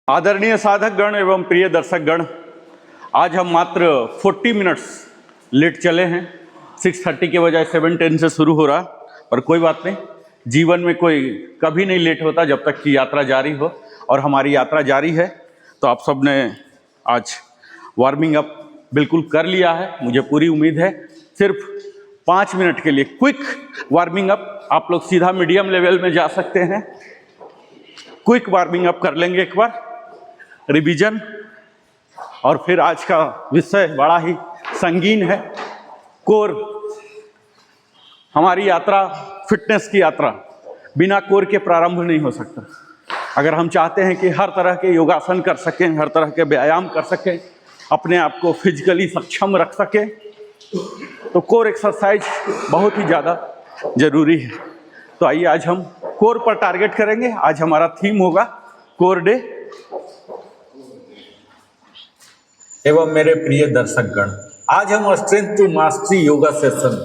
आदरणीय साधक गण एवं प्रिय दर्शक गण, आज हम मात्र 40 मिनट्स लेट चले हैं। 6:30 के बजाय 7:10 से शुरू हो रहा, पर कोई बात नहीं। जीवन में कोई कभी नहीं लेट होता जब तक कि यात्रा जारी हो, और हमारी यात्रा जारी है। तो आप सब ने आज वार्मिंग अप बिल्कुल कर लिया है, मुझे पूरी उम्मीद है। सिर्फ 5 मिनट के लिए क्विक वार्मिंग अप, आप लोग सीधा मीडियम लेवल में जा सकते हैं। क्विक वार्मिंग अप कर लेंगे एक बार, रिवीजन। और फिर आज का विषय बड़ा ही संगीन है, कोर। हमारी यात्रा, फिटनेस की यात्रा बिना कोर के प्रारंभ नहीं हो सकता। अगर हम चाहते हैं कि हर तरह के योगासन कर सकें, हर तरह के व्यायाम कर सकें, अपने आप को फिजिकली सक्षम रख सकें, तो कोर एक्सरसाइज बहुत ही ज़्यादा जरूरी है। तो आइए आज हम कोर पर टारगेट करेंगे। आज हमारा थीम होगा कोर डे। एवं मेरे प्रिय दर्शकगण, आज हम strength to mastery yoga session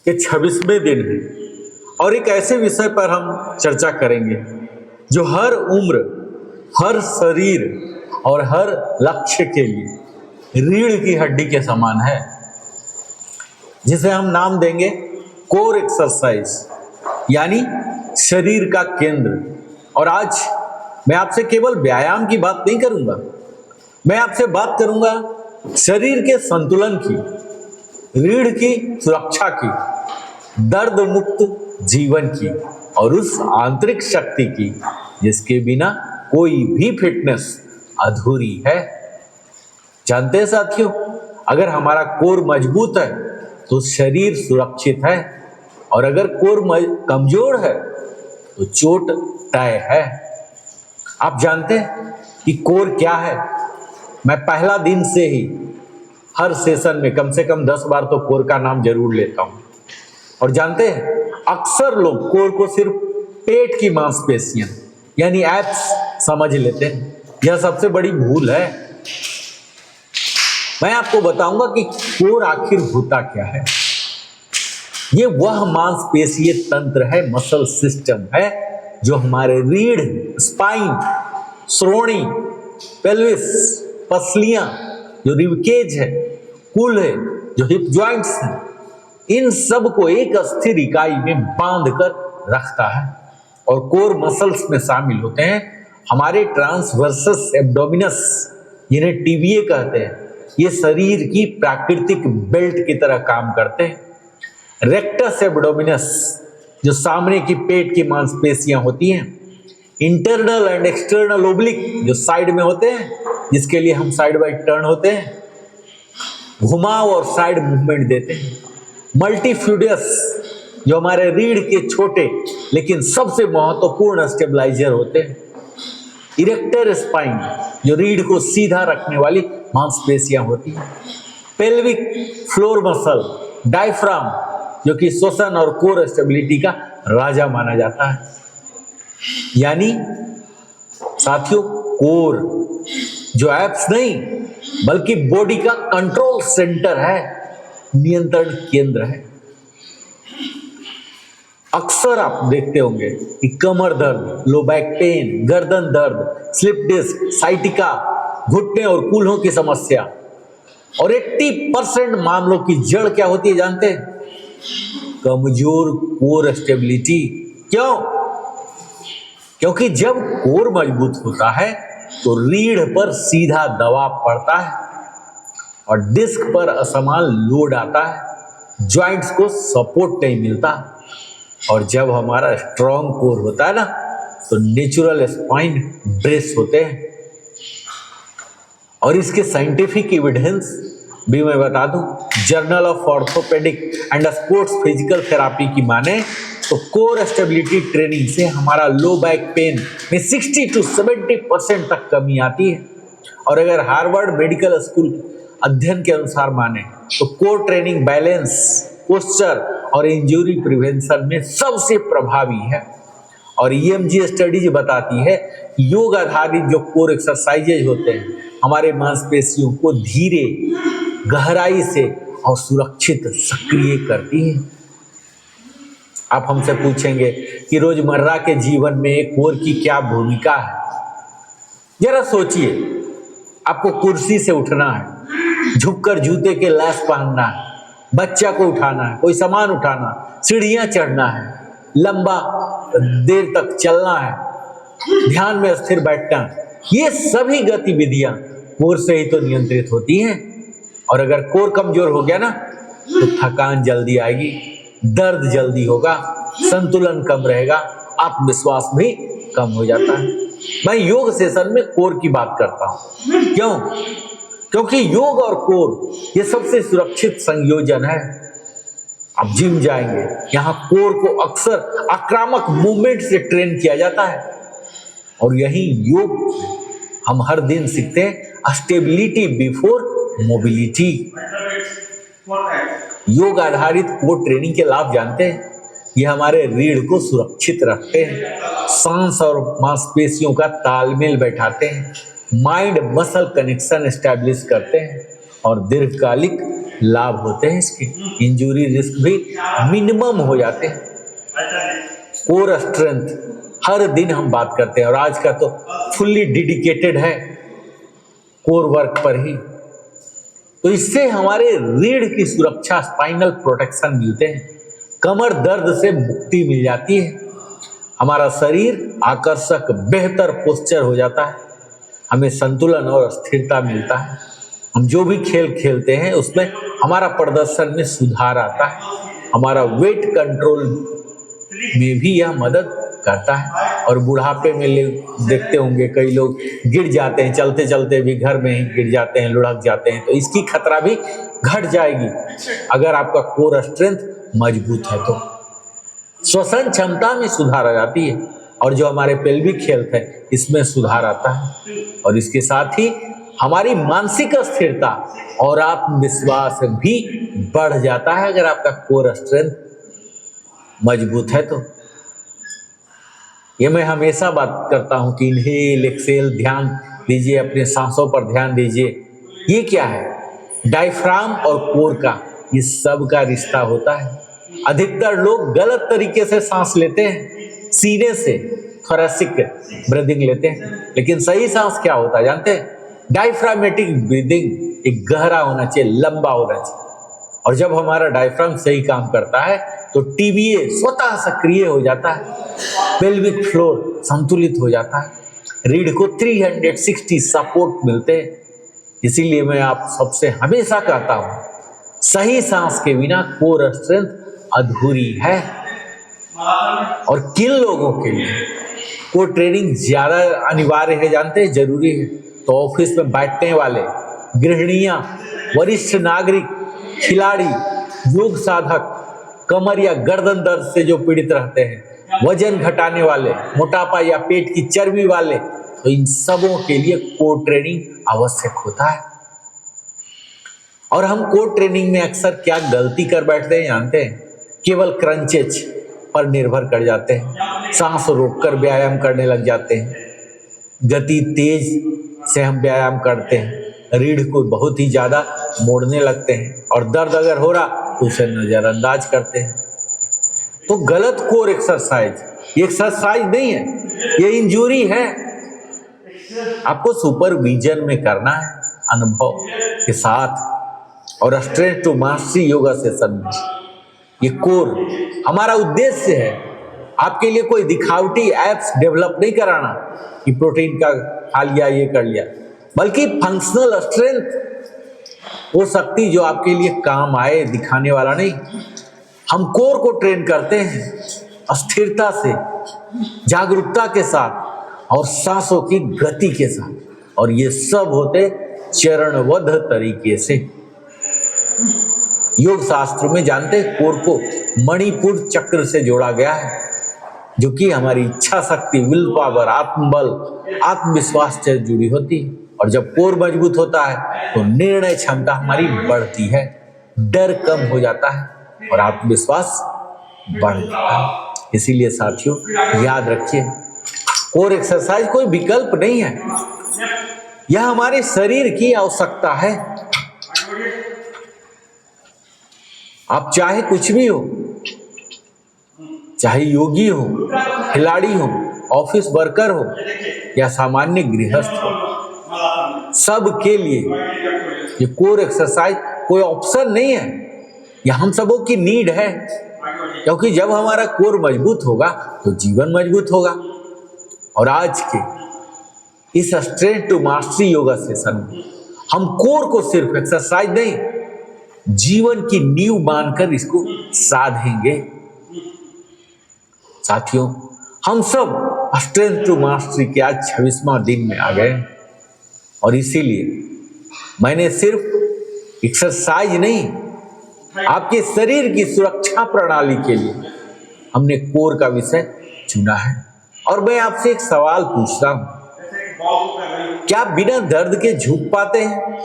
के 26वें दिन हैं और एक ऐसे विषय पर हम चर्चा करेंगे जो हर उम्र, हर शरीर और हर लक्ष्य के लिए रीढ़ की हड्डी के समान है, जिसे हम नाम देंगे कोर एक्सरसाइज, यानी शरीर का केंद्र। और आज मैं आपसे केवल व्यायाम की बात नहीं करूंगा, मैं आपसे बात करूंगा शरीर के संतुलन की, रीढ़ की सुरक्षा की, दर्द मुक्त जीवन की और उस आंतरिक शक्ति की जिसके बिना कोई भी फिटनेस अधूरी है। जानते हैं साथियों, अगर हमारा कोर मजबूत है तो शरीर सुरक्षित है, और अगर कोर कमजोर है तो चोट तय है। आप जानते हैं कि कोर क्या है? मैं पहला दिन से ही हर सेशन में कम से कम 10 बार तो कोर का नाम जरूर लेता हूं। और जानते हैं, अक्सर लोग कोर को सिर्फ पेट की मांसपेशियां यानी एब्स समझ लेते हैं। यह सबसे बड़ी भूल है। मैं आपको बताऊंगा कि कोर आखिर होता क्या है। ये वह मांसपेशीय तंत्र है, मसल सिस्टम है, जो हमारे रीढ़, स्पाइन, श्रोणी, पेल्विस, पसलियां, जो रिबकेज है, कुल है, जो हिप जॉइंट्स हैं, इन सब को एक अस्थिर इकाई में बांध कर रखता है। और कोर मसल्स में शामिल होते हैं हमारे ट्रांसवर्सस एब्डोमिनस, जिन्हें टीबीए कहते हैं। ये शरीर की प्राकृतिक बेल्ट की तरह काम करते हैं। रेक्टस एब्डोमिनस, जो सामने की पेट की मांसपेशियां होती हैं। इंटरनल एंड एक्सटर्नल ओब्लिक, जो साइड में होते हैं, जिसके लिए हम साइड बाई टर्न होते हैं, घुमाव और साइड मूवमेंट देते हैं। मल्टीफ्यूडियस, जो हमारे रीढ़ के छोटे लेकिन सबसे महत्वपूर्ण स्टेबलाइजर होते हैं। इरेक्टर स्पाइन, जो रीढ़ को सीधा रखने वाली मांसपेशियां होती हैं। पेल्विक फ्लोर मसल, डायफ्राम, जो कि श्वसन और कोर स्टेबिलिटी का राजा माना जाता है। यानी साथियों, कोर जो एब्स नहीं बल्कि बॉडी का कंट्रोल सेंटर है, नियंत्रण केंद्र है। अक्सर आप देखते होंगे कि कमर दर्द, लो बैक पेन, गर्दन दर्द, स्लिप डिस्क, साइटिका, घुटने और कूल्हों की समस्या, और 80% मामलों की जड़ क्या होती है जानते हैं? कमजोर कोर स्टेबिलिटी। क्यों? क्योंकि जब कोर मजबूत होता है तो रीढ़ पर सीधा दबाव पड़ता है और डिस्क पर असमान लोड आता है, जॉइंट्स को सपोर्ट नहीं मिलता। और जब हमारा स्ट्रॉन्ग कोर होता है ना, तो नेचुरल स्पाइन ब्रेस होते हैं। और इसके साइंटिफिक एविडेंस भी मैं बता दूं, journal of orthopaedic and sports physical therapy की माने तो कोर स्टेबिलिटी ट्रेनिंग से हमारा लो बैक पेन में 60 to 70% तक कमी आती है। और अगर हार्वर्ड मेडिकल स्कूल अध्ययन के अनुसार माने तो कोर ट्रेनिंग बैलेंस, पोस्चर और इंजरी प्रिवेंशन में सबसे प्रभावी है। और ईएमजी स्टडीज बताती है कि योग आधारित जो कोर एक्सरसाइजेज होते हैं हमारे मांसपेशियों को धीरे, गहराई से और सुरक्षित सक्रिय करती हैं। आप हमसे पूछेंगे कि रोजमर्रा के जीवन में कोर की क्या भूमिका है? जरा सोचिए, आपको कुर्सी से उठना है, झुककर जूते के लाश पहनना है, बच्चा को उठाना है, कोई सामान उठाना, सीढ़ियां चढ़ना है, लंबा देर तक चलना है, ध्यान में स्थिर बैठना, ये सभी गतिविधियां कोर से ही तो नियंत्रित होती हैं। और अगर कोर कमजोर हो गया ना तो थकान जल्दी आएगी, दर्द जल्दी होगा, संतुलन कम रहेगा, आत्मविश्वास भी कम हो जाता है। मैं योग सेशन में कोर की बात करता हूं। क्यों? क्योंकि योग और कोर ये सबसे सुरक्षित संयोजन है। आप जिम जाएंगे, यहां कोर को अक्सर आक्रामक मूवमेंट से ट्रेन किया जाता है, और यही योग हम हर दिन सीखते हैं, स्टेबिलिटी बिफोर मोबिलिटी। योग आधारित कोर ट्रेनिंग के लाभ जानते हैं? ये हमारे रीढ़ को सुरक्षित रखते हैं, सांस और मांसपेशियों का तालमेल बैठाते हैं, माइंड मसल कनेक्शन एस्टैब्लिश करते हैं, और दीर्घकालिक लाभ होते हैं इसके। इंजुरी रिस्क भी मिनिमम हो जाते हैं। कोर स्ट्रेंथ हर दिन हम बात करते हैं, और आज का तो फुल्ली डेडिकेटेड है कोर वर्क पर ही। तो इससे हमारे रीढ़ की सुरक्षा, स्पाइनल प्रोटेक्शन मिलते हैं, कमर दर्द से मुक्ति मिल जाती है, हमारा शरीर आकर्षक बेहतर पोस्चर हो जाता है, हमें संतुलन और स्थिरता मिलता है। हम जो भी खेल खेलते हैं उसमें हमारा प्रदर्शन में सुधार आता है, हमारा वेट कंट्रोल में भी यह मदद करता है। और बुढ़ापे में देखते होंगे कई लोग गिर जाते हैं, चलते चलते भी घर में ही गिर जाते हैं, लुढ़क जाते हैं, तो इसकी खतरा भी घट जाएगी अगर आपका कोर स्ट्रेंथ मजबूत है तो। श्वसन क्षमता में सुधार आ जाती है, और जो हमारे पेल्विक हेल्थ है इसमें सुधार आता है, और इसके साथ ही हमारी मानसिक स्थिरता और आत्मविश्वास भी बढ़ जाता है अगर आपका कोर स्ट्रेंथ मजबूत है तो। ये मैं हमेशा बात करता हूं कि इनहेल एक्सेल ध्यान दीजिए, अपने सांसों पर ध्यान दीजिए। ये क्या है? डायफ्राम और कोर का ये सब का रिश्ता होता है। अधिकतर लोग गलत तरीके से सांस लेते हैं, सीने से थोरैसिक ब्रीदिंग लेते हैं, लेकिन सही सांस क्या होता है जानते हैं? Diaphragmatic breathing. एक गहरा होना चाहिए, लंबा होना चाहिए, और जब हमारा डायफ्राम सही काम करता है तो टीबीए स्वतः सक्रिय हो जाता है, पेल्विक फ्लोर संतुलित हो जाता है, रीढ़ को 360 सपोर्ट मिलते हैं। इसीलिए मैं आप सबसे हमेशा कहता हूं, सही सांस के बिना कोर स्ट्रेंथ अधूरी है। और किन लोगों के लिए कोर ट्रेनिंग ज्यादा अनिवार्य है जानते हैं, जरूरी है? तो ऑफिस में बैठने वाले, गृहिणियां, वरिष्ठ नागरिक, खिलाड़ी, योग साधक, कमर या गर्दन दर्द से जो पीड़ित रहते हैं, वजन घटाने वाले, मोटापा या पेट की चर्बी वाले, तो इन सबों के लिए कोर ट्रेनिंग आवश्यक होता है। और हम कोर ट्रेनिंग में अक्सर क्या गलती कर बैठते हैं जानते हैं? केवल क्रंचेज पर निर्भर कर जाते हैं, सांस रोककर व्यायाम करने लग जाते हैं, गति तेज से हम व्यायाम करते हैं, रीढ़ को बहुत ही ज्यादा मोड़ने लगते हैं, और दर्द अगर हो रहा तो उसे नजरअंदाज करते हैं। तो गलत कोर एक्सरसाइज ये एक्सरसाइज नहीं है, ये इंजरी है। आपको सुपरविजन में करना है, अनुभव के साथ, और strength to mastery yoga session में। ये कोर हमारा उद्देश्य है, आपके लिए कोई दिखावटी एप्स डेवलप नहीं कराना कि प्रोटीन का खा लिया, ये कर लिया, बल्कि फंक्शनल स्ट्रेंथ, वो शक्ति जो आपके लिए काम आए, दिखाने वाला नहीं। हम कोर को ट्रेन करते हैं स्थिरता से, जागरूकता के साथ, और सांसों की गति के साथ, और ये सब होते चरणबद्ध तरीके से। योग शास्त्र में जानते हैं कोर को मणिपुर चक्र से जोड़ा गया है, जो कि हमारी इच्छा शक्ति, विल पावर, आत्मबल, आत्मविश्वास से जुड़ी होती है। और जब कोर मजबूत होता है तो निर्णय क्षमता हमारी बढ़ती है, डर कम हो जाता है, और आत्मविश्वास बढ़ जाता है। इसीलिए साथियों याद रखिए, कोर एक्सरसाइज कोई विकल्प नहीं है, यह हमारे शरीर की आवश्यकता है। आप चाहे कुछ भी हो, चाहे योगी हो, खिलाड़ी हो, ऑफिस वर्कर हो या सामान्य गृहस्थ हो, सबके लिए ये कोर एक्सरसाइज कोई ऑप्शन नहीं है, ये हम सबों की नीड है। क्योंकि जब हमारा कोर मजबूत होगा तो जीवन मजबूत होगा। और आज के इस strength to mastery yoga session में हम कोर को सिर्फ एक्सरसाइज नहीं, जीवन की नींव मानकर इसको साधेंगे। साथियों, हम सब स्ट्रेंथ टू मास्टरी के आज 26वां दिन में आ गए और इसीलिए मैंने सिर्फ एक्सरसाइज नहीं, आपके शरीर की सुरक्षा प्रणाली के लिए हमने कोर का विषय चुना है। और मैं आपसे एक सवाल पूछता हूं, क्या बिना दर्द के झुक पाते हैं?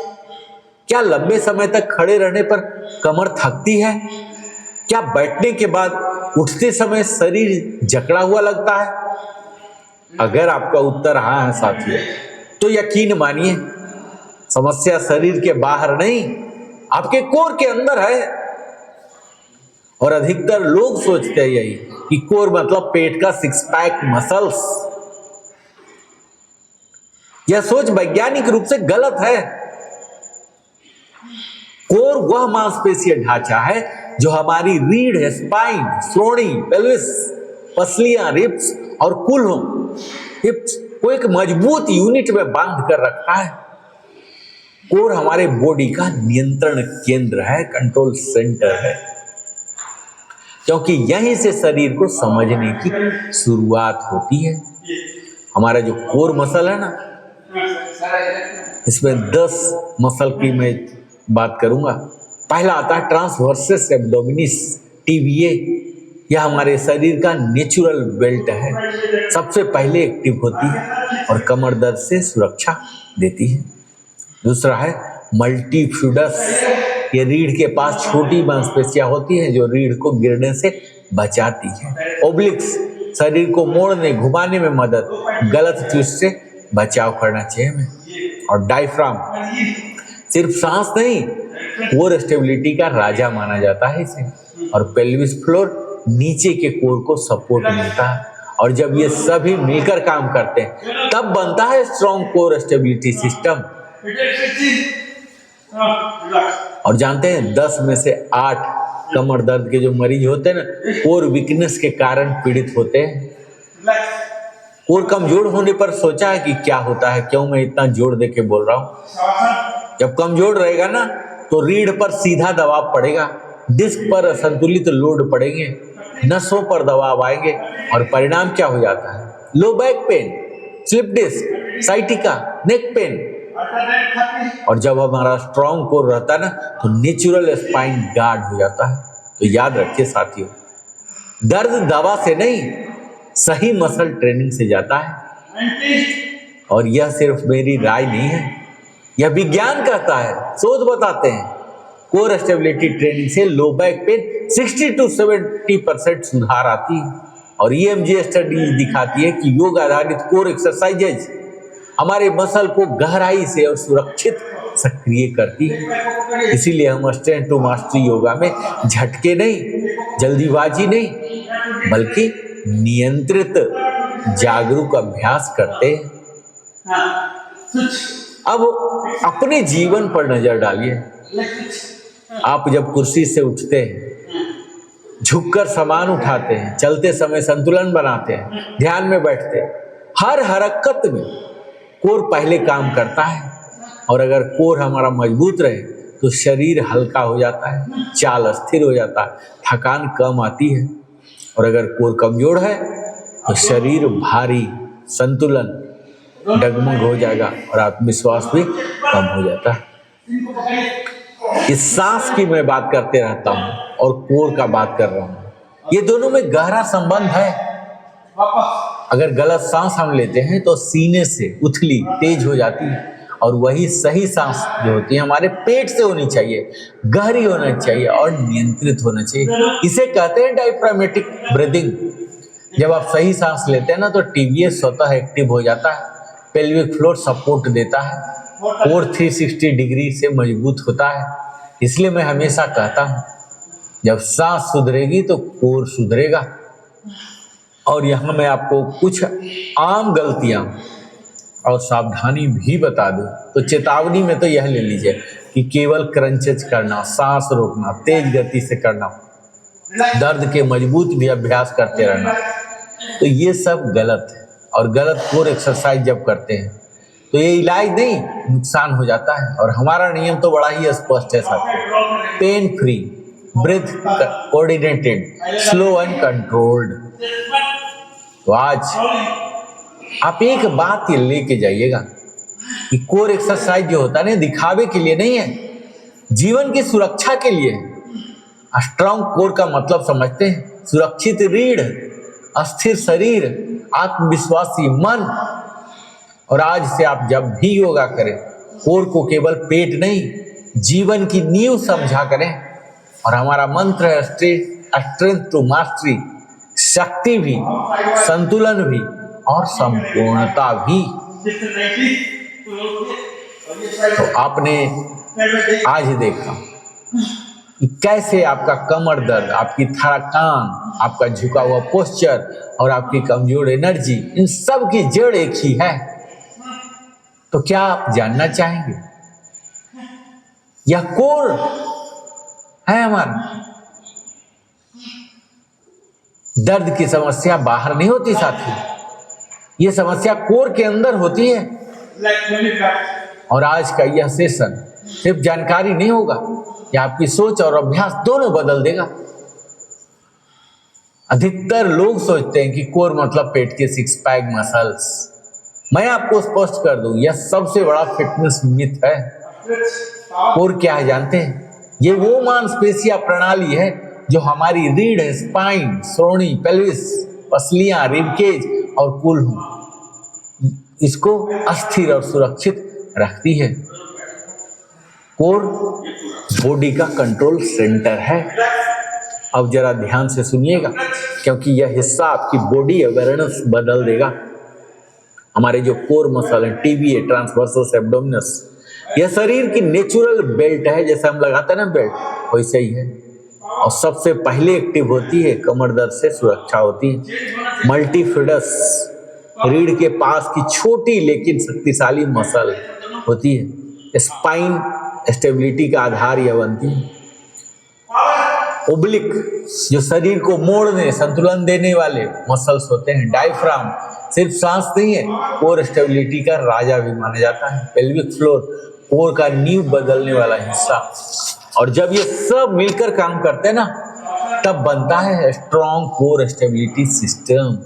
क्या लंबे समय तक खड़े रहने पर कमर थकती है? क्या बैठने के बाद उठते समय शरीर जकड़ा हुआ लगता है? अगर आपका उत्तर हाँ है साथियों, तो यकीन मानिए समस्या शरीर के बाहर नहीं, आपके कोर के अंदर है। और अधिकतर लोग सोचते हैं यही कि कोर मतलब पेट का सिक्स पैक मसल्स। यह सोच वैज्ञानिक रूप से गलत है। कोर वह मांसपेशीय ढांचा है जो हमारी रीढ़, स्पाइन, श्रोणी, पेल्विस, पसलियां, रिब्स और हिप्स को एक मजबूत यूनिट में बांध कर रखता है। कोर हमारे बॉडी का नियंत्रण केंद्र है, कंट्रोल सेंटर है, क्योंकि यहीं से शरीर को समझने की शुरुआत होती है। हमारा जो कोर मसल है ना, इसमें 10 मसल की मैं बात करूंगा। पहला आता है ट्रांसवर्सस एब्डोमिनिस, टीवीए। यह हमारे शरीर का नेचुरल बेल्ट है, सबसे पहले एक्टिव होती है और कमर दर्द से सुरक्षा देती है। दूसरा है मल्टीफ्यूडस, ये रीढ़ के पास छोटी मांसपेशियां होती हैं जो रीढ़ को गिरने से बचाती है। ओब्लिक्स, शरीर को मोड़ने घुमाने में मदद, गलत ट्विस्ट से बचाव करना चाहिए हमें। और डायफ्राम, सिर्फ सांस नहीं, कोर स्टेबिलिटी का राजा माना जाता है इसे। और पेल्विस फ्लोर, नीचे के कोर को सपोर्ट मिलता है। और जब ये सभी मिलकर काम करते हैं तब बनता है स्ट्रॉन्ग कोर स्टेबिलिटी सिस्टम। और जानते हैं 10 में से 8 कमर दर्द के जो मरीज होते हैं ना, कोर वीकनेस के कारण पीड़ित होते हैं। कोर कमजोर होने पर सोचा है कि क्या होता है, क्यों मैं इतना जोर देके बोल रहा हूं। जब कमजोर रहेगा ना तो रीढ़ पर सीधा दबाव पड़ेगा, डिस्क पर असंतुलित लोड पड़ेंगे, नसों पर दबाव आएंगे और परिणाम क्या हो जाता है? Low back pain, slip disc, sciatica, neck pain. और जब हमारा स्ट्रॉन्ग कोर रहता है ना तो नेचुरल स्पाइन गार्ड हो जाता है। तो याद रखिए साथियों, दर्द दवा से नहीं, सही मसल ट्रेनिंग से जाता है। और यह सिर्फ मेरी राय नहीं है, यह विज्ञान कहता है, शोध बताते हैं। कोर स्टेबिलिटी ट्रेनिंग से लो बैक पेन 60 to 70% सुधार आती है। और EMG स्टडी दिखाती है कि योग आधारित कोर एक्सरसाइजेज हमारे मसल को गहराई से और सुरक्षित सक्रिय करती है। इसीलिए हम स्ट्रेंथ टू मास्टरी योगा में झटके नहीं, जल्दीबाजी नहीं, बल्कि नियंत्रित जागरूक अभ्यास करते हैं। अब अपने जीवन पर नजर डालिए। आप जब कुर्सी से उठते हैं, झुककर सामान उठाते हैं, चलते समय संतुलन बनाते हैं, ध्यान में बैठते हैं, हर हरकत में कोर पहले काम करता है। और अगर कोर हमारा मजबूत रहे तो शरीर हल्का हो जाता है, चाल स्थिर हो जाता है, थकान कम आती है। और अगर कोर कमजोर है तो शरीर भारी, संतुलन डगमग हो जाएगा और आत्मविश्वास भी कम हो जाता है। इस सांस की मैं बात करते रहता हूं और कोर का बात कर रहा हूं, ये दोनों में गहरा संबंध है। अगर गलत सांस हम लेते हैं तो सीने से उथली तेज हो जाती है, और वही सही सांस जो होती है हमारे पेट से होनी चाहिए, गहरी होना चाहिए और नियंत्रित होना चाहिए। इसे कहते हैं डायफ्रामेटिक ब्रीदिंग। जब आप सही सांस लेते हैं ना तो टीवीए स्वतः एक्टिव हो जाता है, पेल्विक फ्लोर सपोर्ट देता है, कोर 360 डिग्री से मजबूत होता है। इसलिए मैं हमेशा कहता हूं, जब सांस सुधरेगी तो कोर सुधरेगा। और यहाँ मैं आपको कुछ आम गलतियां और सावधानी भी बता दूं। तो चेतावनी में तो यह ले लीजिए कि केवल क्रंचेज करना, सांस रोकना, तेज गति से करना, दर्द के मजबूत भी अभ्यास करते रहना, तो ये सब गलत है। और गलत कोर एक्सरसाइज जब करते हैं तो ये इलाज नहीं, नुकसान हो जाता है। और हमारा नियम तो बड़ा ही स्पष्ट है साथियों, pain free, breath coordinated, slow and controlled. तो आज आप एक बात ये लेके जाइएगा कि कोर एक्सरसाइज जो होता है ना, दिखावे के लिए नहीं है, जीवन की सुरक्षा के लिए है। स्ट्रांग कोर का मतलब समझते हैं? सुरक्षित रीढ़, अस्थिर शरीर, आत्मविश्वासी मन। और आज से आप जब भी योगा करें, कोर को केवल पेट नहीं, जीवन की नींव समझा करें। और हमारा मंत्र है स्ट्रेंथ टू मास्टरी, शक्ति भी, संतुलन भी और संपूर्णता भी। तो आपने आज देखा कि कैसे आपका कमर दर्द, आपकी थकान, आपका झुका हुआ पोस्चर और आपकी कमजोर एनर्जी, इन सब की जड़ एक ही है। तो क्या आप जानना चाहेंगे? यह कोर है हमारा। दर्द की समस्या बाहर नहीं होती साथी, ये समस्या कोर के अंदर होती है। और आज का यह सेशन सिर्फ जानकारी नहीं होगा, यह आपकी सोच और अभ्यास दोनों बदल देगा। अधिकतर लोग सोचते हैं कि कोर मतलब पेट के सिक्स पैक मसल्स। मैं आपको स्पष्ट कर दूं, यह सबसे बड़ा फिटनेस मिथ है। कोर क्या है जानते हैं? ये वो मांसपेशिया प्रणाली है जो हमारी रीढ़, स्पाइन, श्रोणि, पेल्विस, पसलियां, रिबकेज और कुल्हू, इसको अस्थिर और सुरक्षित रखती है। कोर बॉडी का कंट्रोल सेंटर है। अब जरा ध्यान से सुनिएगा, क्योंकि यह हिस्सा आपकी बॉडी अवेयरनेस बदल देगा। हमारे जो कोर मसल है, टीबीए, ट्रांसवर्सस एब्डोमिनस, यह शरीर की नेचुरल बेल्ट है। जैसे हम लगाते हैं ना बेल्ट, वैसे ही है। और सबसे पहले एक्टिव होती है, कमर दर्द से सुरक्षा होती है। मल्टीफिडस, रीढ़ के पास की छोटी लेकिन शक्तिशाली मसल होती है। स्पाइन स्टेबिलिटी का आधार यह बनती है। ओब्लिक, जो शरीर को मोड़ने, संतुलन देने वाले मसल्स होते हैं। डायफ्राम सिर्फ सांस नहीं है, कोर स्टेबिलिटी का राजा भी माना जाता है। पेल्विक फ्लोर, कोर का नींव बदलने वाला हिस्सा। और जब ये सब मिलकर काम करते हैं ना, तब बनता है स्ट्रॉन्ग कोर स्टेबिलिटी सिस्टम।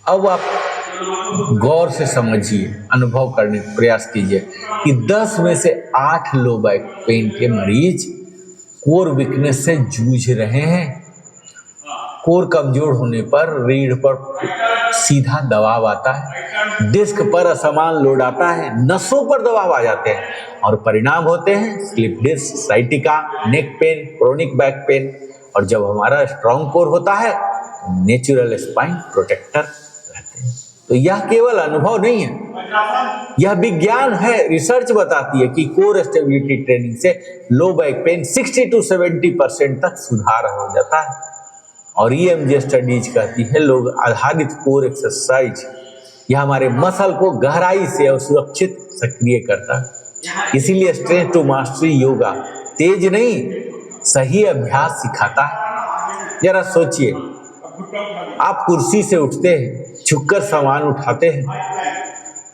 अब आप गौर से समझिए, अनुभव करने का प्रयास कीजिए कि 10 में से 8 लो बैक पेन के मरीज कोर वीकनेस से जूझ रहे हैं। कोर कमजोर होने पर रीढ़ पर सीधा दबाव आता है, डिस्क पर असमान लोड आता है, नसों पर दबाव आ जाते हैं और परिणाम होते हैं slip disc, sciatica, neck pain, chronic back pain. और जब हमारा स्ट्रॉन्ग कोर होता है तो नेचुरल स्पाइन प्रोटेक्टर रहते हैं। तो यह केवल अनुभव नहीं है, यह विज्ञान है। रिसर्च बताती है कि कोर स्टेबिलिटी ट्रेनिंग से लो बैक पेन 60 to 70% तक सुधार हो जाता है। और EMG स्टडीज कहती है लोग आधारित कोर एक्सरसाइज यह हमारे मसल को गहराई से और सुरक्षित सक्रिय करता है। इसीलिए स्ट्रेंथ टू मास्टरी योगा तेज नहीं, सही अभ्यास सिखाता है। जरा सोचिए, आप कुर्सी से उठते हैं, झुककर सामान उठाते हैं,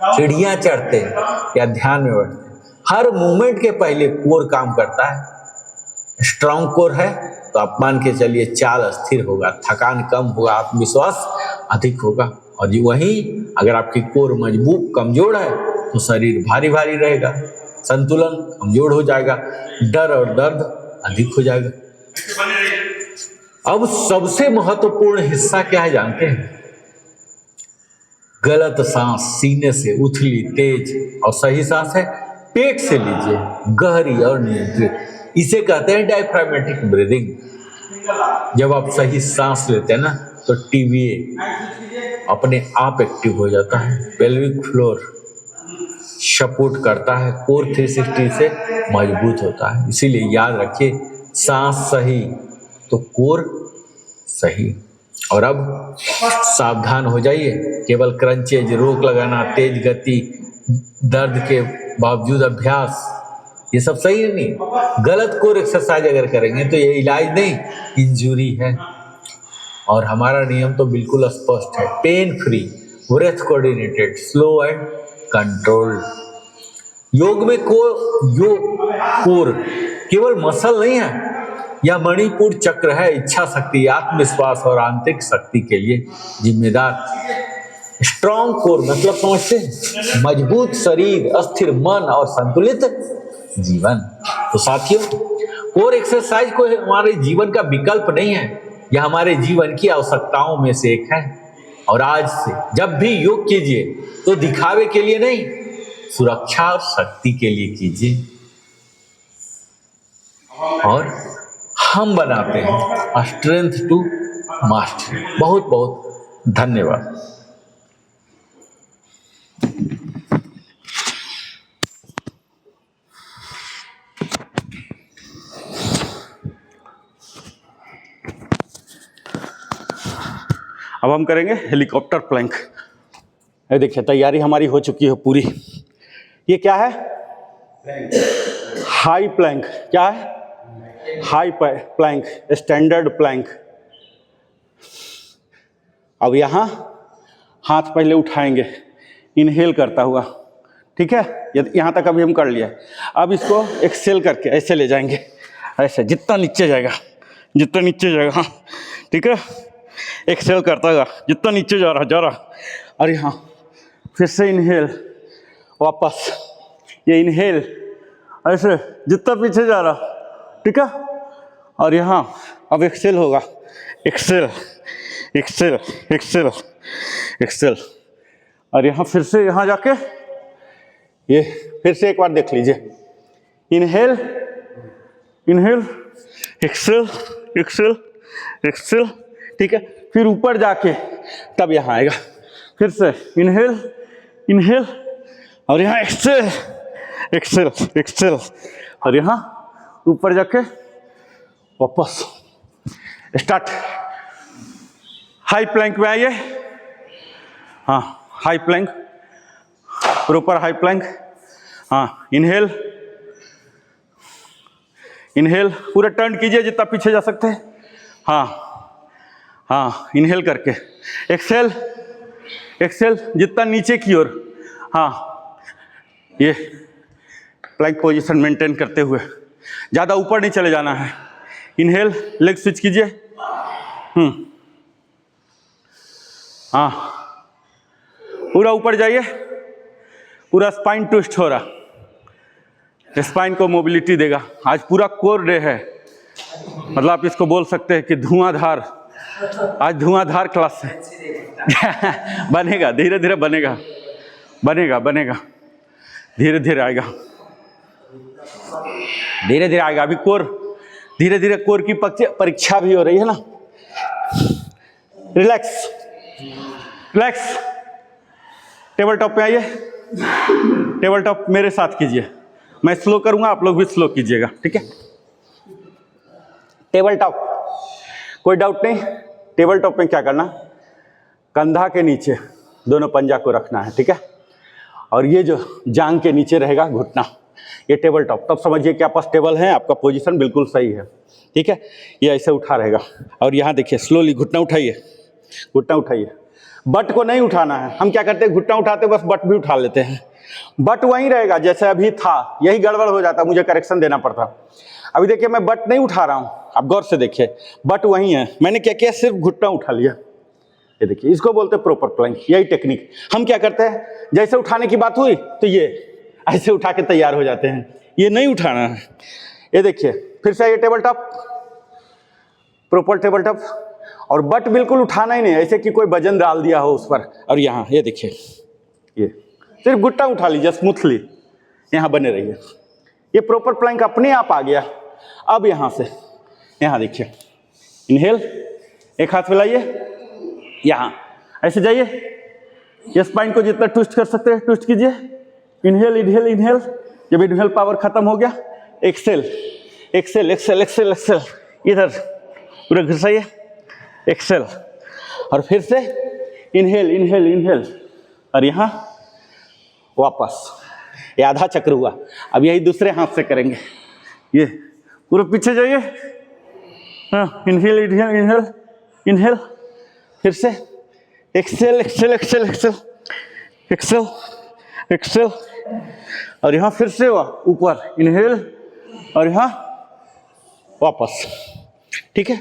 सीढ़ियां चढ़ते हैं या ध्यान में बैठते हैं, हर मूवमेंट के पहले कोर काम करता है। स्ट्रॉन्ग कोर है तो आप मान के चलिए चाल स्थिर होगा, थकान कम होगा, आत्मविश्वास अधिक होगा। और वहीं अगर आपकी कोर मजबूत कमजोर है तो शरीर भारी भारी रहेगा, संतुलन कमजोर हो जाएगा, डर और दर्द अधिक हो जाएगा। अब सबसे महत्वपूर्ण हिस्सा क्या है जानते हैं? गलत सांस सीने से उथली, तेज और सही सांस है पेट से लीजिए, गहरी और नियंत्रित। इसे कहते हैं डायफ्रामेटिक ब्रीदिंग। जब आप सही सांस लेते हैं ना तो टीबीए अपने आप एक्टिव हो जाता है, पेल्विक फ्लोर सपोर्ट करता है, कोर 360 से मजबूत होता है। इसीलिए याद रखिए, सांस सही तो कोर सही। और अब सावधान हो जाइए, केवल क्रंचेज, रोक लगाना, तेज गति, दर्द के बावजूद अभ्यास, ये सब सही नहीं। गलत कोर एक्सरसाइज अगर करेंगे तो ये इलाज नहीं, इंजरी है। और हमारा नियम तो बिल्कुल स्पष्ट है, pain free, breath coordinated, slow and controlled. Yoga में कोर केवल मसल नहीं है, यह मणिपुर चक्र है, इच्छा शक्ति, आत्मविश्वास और आंतरिक शक्ति के लिए जिम्मेदार। स्ट्रॉन्ग कोर मतलब समझते हैं, मजबूत शरीर, अस्थिर मन और संतुलित जीवन। तो साथियों, कोर एक्सरसाइज को हमारे जीवन का विकल्प नहीं है, यह हमारे जीवन की आवश्यकताओं में से एक है। और आज से जब भी योग कीजिए तो दिखावे के लिए नहीं, सुरक्षा और शक्ति के लिए कीजिए। और हम बनाते हैं स्ट्रेंथ टू मास्टरी। बहुत बहुत धन्यवाद। अब हम करेंगे हेलीकॉप्टर प्लैंक। ये देखिए तैयारी हमारी हो चुकी है पूरी। ये क्या है? High plank. क्या है? High plank, standard plank. अब यहाँ हाथ पहले उठाएंगे इनहेल करता हुआ, ठीक है? यहाँ तक अभी हम कर लिया। अब इसको एक्सेल करके ऐसे ले जाएंगे, ऐसे जितना नीचे जाएगा, जितना नीचे जाएगा, हाँ ठीक है, एक्सेल करता हुआ जितना नीचे जा रहा। और यहाँ फिर से इनहेल, वापस ये इनहेल ऐसे जितना पीछे जा रहा, ठीक है? और यहाँ अब एक्सेल होगा, एक्सेल एक्सेल एक्सेल एक्सेल। और यहाँ फिर से यहाँ जाके ये फिर से एक बार देख लीजिए, inhale inhale, exhale exhale exhale, ठीक है? फिर ऊपर जाके तब यहाँ आएगा, फिर से इनहेल इनहेल, और यहाँ एक्सेल एक्सेल एक्सेल, और यहाँ ऊपर जाके वापस स्टार्ट। हाई प्लैंक में आइए। हाँ, high Planck, proper high Planck. हाँ, इनहेल इनहेल, पूरा टर्न कीजिए जितना पीछे जा सकते हैं। हाँ हाँ, इनहेल करके एक्सेल एक्सेल, जितना नीचे की ओर। हाँ, ये प्लैंक पोजीशन मेंटेन करते हुए, ज़्यादा ऊपर नहीं चले जाना है। इनहेल, लेग स्विच कीजिए। हाँ, पूरा ऊपर जाइए, पूरा स्पाइन ट्विस्ट हो रहा, स्पाइन को मोबिलिटी देगा। आज पूरा कोर डे है, मतलब आप इसको बोल सकते हैं कि धुआंधार, आज धुआंधार क्लास है। बनेगा, धीरे धीरे बनेगा, बनेगा बनेगा, धीरे धीरे आएगा, धीरे धीरे आएगा। अभी कोर, धीरे धीरे कोर की परीक्षा भी हो रही है ना। रिलैक्स रिलैक्स, टेबल टॉप पे आइए, टेबल टॉप मेरे साथ कीजिए, मैं स्लो करूंगा, आप लोग भी स्लो कीजिएगा, ठीक है? टेबल टॉप, कोई डाउट नहीं। टेबल टॉप में क्या करना, कंधा के नीचे दोनों पंजा को रखना है, ठीक है? और ये जो जांग के नीचे रहेगा घुटना, ये टेबल टॉप। तब समझिए कि आपका टेबल है, आपका पोजीशन बिल्कुल सही है, ठीक है? ये ऐसे उठा रहेगा। और यहाँ देखिए, स्लोली घुटना उठाइए, घुटना उठाइए, बट को नहीं उठाना है। हम क्या करते हैं, घुटना उठाते बस बट भी उठा लेते हैं, बट वहीं रहेगा जैसे अभी था, यही गड़बड़ हो जाता, मुझे करेक्शन देना पड़ता। अभी देखिए मैं बट नहीं उठा रहा हूँ, आप गौर से देखिए, बट वहीं है। मैंने क्या किया, सिर्फ घुटना उठा लिया। ये देखिए, इसको बोलते हैं प्रॉपर प्लैंक, यही टेक्निक। हम क्या करते हैं, जैसे उठाने की बात हुई तो ये ऐसे उठा के तैयार हो जाते हैं, ये नहीं उठाना है। ये देखिए, फिर से ये table top, proper table top, और बट बिल्कुल उठाना ही नहीं, ऐसे कि कोई वजन डाल दिया हो उस पर। और यहाँ ये देखिए, ये सिर्फ घुटना उठा लीजिए स्मूथली, यहाँ बने रहिए। ये प्रॉपर प्लैंक अपने आप आ गया। अब यहाँ से यहाँ देखिए, इनहेल, एक हाथ फैलाइए, यहाँ ऐसे जाइए, ये स्पाइन को जितना ट्विस्ट कर सकते हैं ट्विस्ट कीजिए। इनहेल इनहेल इनहेल, जब इनहेल पावर खत्म हो गया, exhale exhale exhale exhale exhale, इधर पूरा घुसाइए, एक्सेल। और फिर से इनहेल इनहेल इनहेल, और यहाँ वापस। ये आधा चक्र हुआ। अब यही दूसरे हाथ से करेंगे। ये पूरा पीछे जाइए। हाँ, इनहेल इनहेल इनहेल इनहेल, फिर से exhale exhale exhale exhale exhale exhale, और यहाँ फिर से ऊपर इनहेल और यहाँ वापस। ठीक है,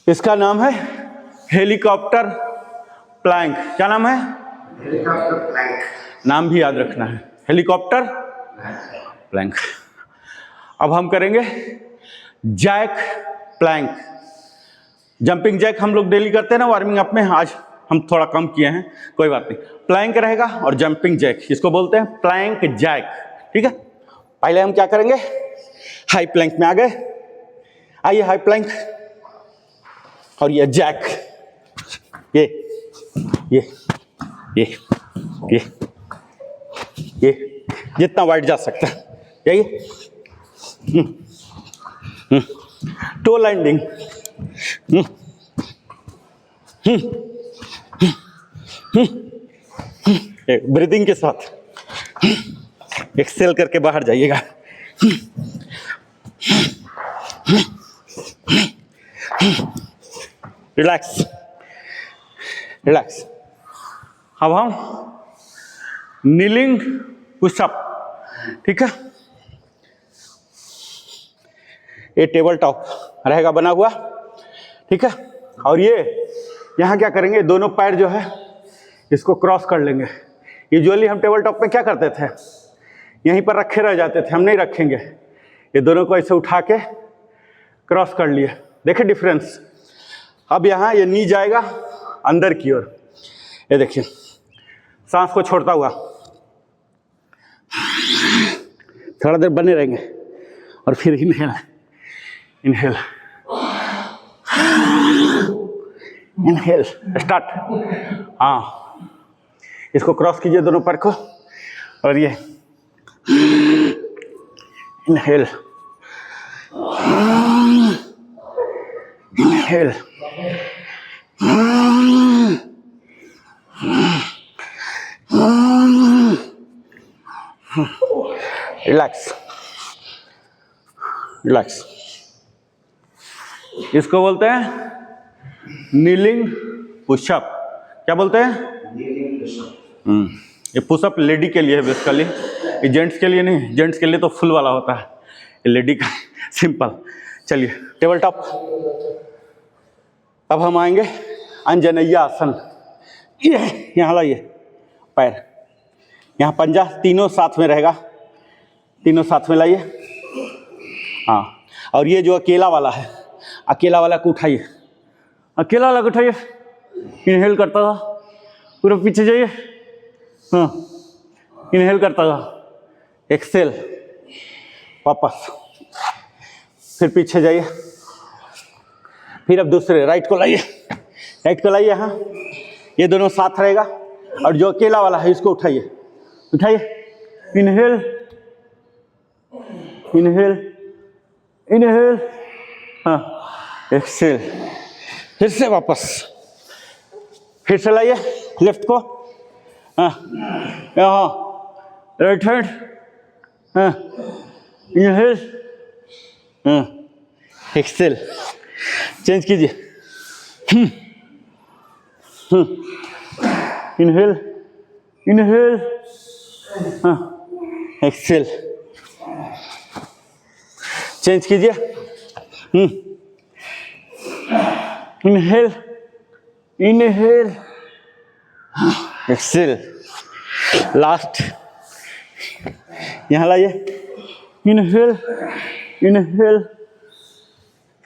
इसका नाम है हेलीकॉप्टर प्लैंक। क्या नाम है? Helicopter plank. नाम भी याद रखना है, हेलीकॉप्टर प्लैंक। अब हम करेंगे जैक प्लैंक। जंपिंग जैक हम लोग डेली करते हैं ना वार्मिंग अप में, आज हम थोड़ा कम किए हैं, कोई बात नहीं। प्लैंक रहेगा और जंपिंग जैक, इसको बोलते हैं प्लैंक जैक। ठीक है, पहले हम क्या करेंगे, हाई प्लैंक में आ गए। आइए हाई प्लैंक, और ये जैक, ये ये ये ये ये जितना वाइड जा सकता है, यही टो लैंडिंग। ब्रीदिंग के साथ एक्सेल करके बाहर जाइएगा। Relax relax. अब हम नीलिंग पुशअप। ठीक है, ये टेबल टॉप रहेगा बना हुआ। ठीक है, और ये यहाँ क्या करेंगे, दोनों पैर जो है इसको क्रॉस कर लेंगे। यूजुअली हम टेबल टॉप में क्या करते थे, यहीं पर रखे रह जाते थे, हम नहीं रखेंगे। ये दोनों को ऐसे उठा के क्रॉस कर लिए, देखिए डिफरेंस। अब यहाँ ये नी जाएगा अंदर की ओर, ये देखिए सांस को छोड़ता हुआ थोड़ा देर बने रहेंगे, और फिर इनहेल इनहेल इनहेल स्टार्ट। हाँ, इसको क्रॉस कीजिए दोनों पैर को, और ये इनहेल इनहेल रिलैक्स रिलैक्स। इसको बोलते हैं नीलिंग पुशअप। क्या बोलते हैं? ये पुशअप लेडी के लिए है बेसिकली, ये जेंट्स के लिए नहीं। जेंट्स के लिए तो फुल वाला होता है, ये लेडी का सिंपल। चलिए टेबल टॉप। अब हम आएंगे अंजनैया आसन। ये यहाँ लाइए पैर, यहाँ पंजा तीनों साथ में रहेगा, तीनों साथ में लाइए। हाँ, और ये जो अकेला वाला है, अकेला वाला को उठाइए, अकेला वाला को उठाइए। इनहेल करता था, पूरा पीछे जाइए। हाँ, इनहेल करता था, एक्सेल, वापस, फिर पीछे जाइए। फिर अब दूसरे राइट को लाइए, राइट को लाइए यहाँ, ये दोनों साथ रहेगा। और जो अकेला वाला है इसको उठाइए, उठाइए। इनहेल इनहेल इनहेल, हाँ, एक्सेल, फिर से वापस, फिर से लाइए लेफ्ट को। हाँ, यहाँ राइट हैंड, हाँ, इनहेल, हाँ, एक्सेल। चेंज कीजिए, इनहेल इनहेल, हाँ, एक्सेल। चेंज कीजिए, इनहेल इनहेल, एक्सेल। लास्ट, यहाँ लाइए, inhale inhale,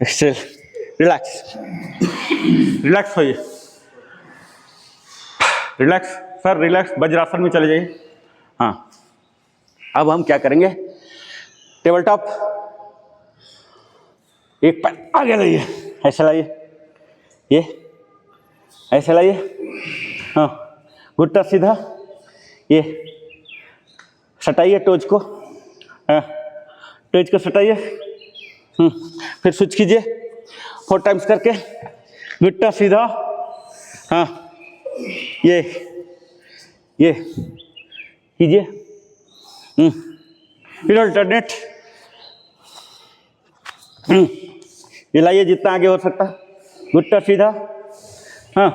exhale. Relax relax होइए, रिलैक्स सर, रिलैक्स। वज्रासन में चले जाइए। हाँ, अब हम क्या करेंगे, टेबल टॉप, एक पैर आगे लाइए, ऐसे लाइए, ये ऐसे लाइए। हाँ, घुटना सीधा, ये सटाइए टोज को। हाँ, टोज को सटाइए। फिर स्विच कीजिए 4 टाइम्स करके। घुटना सीधा, हाँ ये कीजिए, फिर अल्टरनेट, ये लाइए जितना आगे हो सकता, घुटना सीधा, हाँ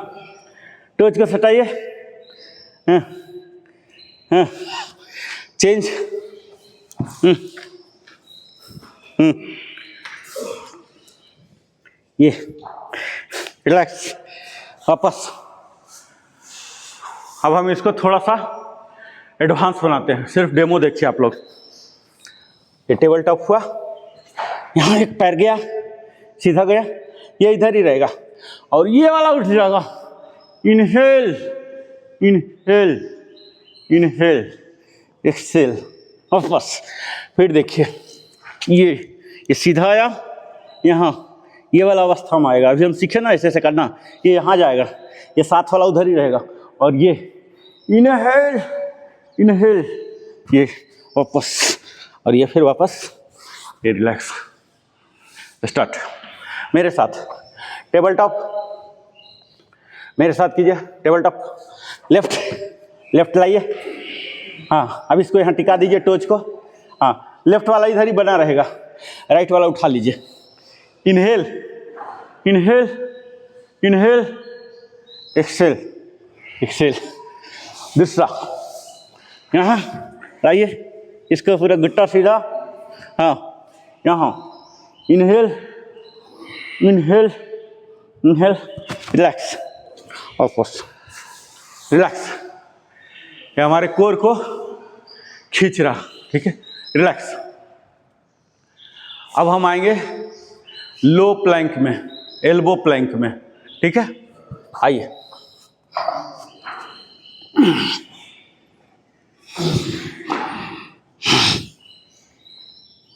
टोच को सटाइए, हाँ हाँ चेंज, ये रिलैक्स, वापस। अब हम इसको थोड़ा सा एडवांस बनाते हैं, सिर्फ डेमो देखिए आप लोग। ये टेबल टॉप हुआ, यहाँ एक पैर गया, सीधा गया, ये इधर ही रहेगा और ये वाला उठ जाएगा। इनहेल इनहेल इनहेल एक्सेल, वापस। फिर देखिए ये सीधा आया, यहाँ ये वाला अवस्था में आएगा। अभी हम सीखे ना ऐसे ऐसे करना, ये यहाँ जाएगा, ये साथ वाला उधर ही रहेगा और ये इनहेल इनहेल, ये वापस और ये फिर वापस, ये रिलैक्स। स्टार्ट मेरे साथ, टेबल टॉप मेरे साथ कीजिए, टेबल टॉप, लेफ्ट लाइए, हाँ अब इसको यहाँ टिका दीजिए टोच को, हाँ लेफ्ट वाला इधर ही बना रहेगा, राइट वाला उठा लीजिए। Inhale inhale inhale exhale exhale. दूसरा यहाँ लाइए, इसको पूरा घुटना सीधा, हाँ यहाँ इनहेल इनहेल इनहेल, रिलैक्स, वापस रिलैक्स। ये हमारे कोर को खींच रहा, ठीक है, रिलैक्स। अब हम आएंगे लो प्लैंक में, एल्बो प्लैंक में, ठीक है। आइए,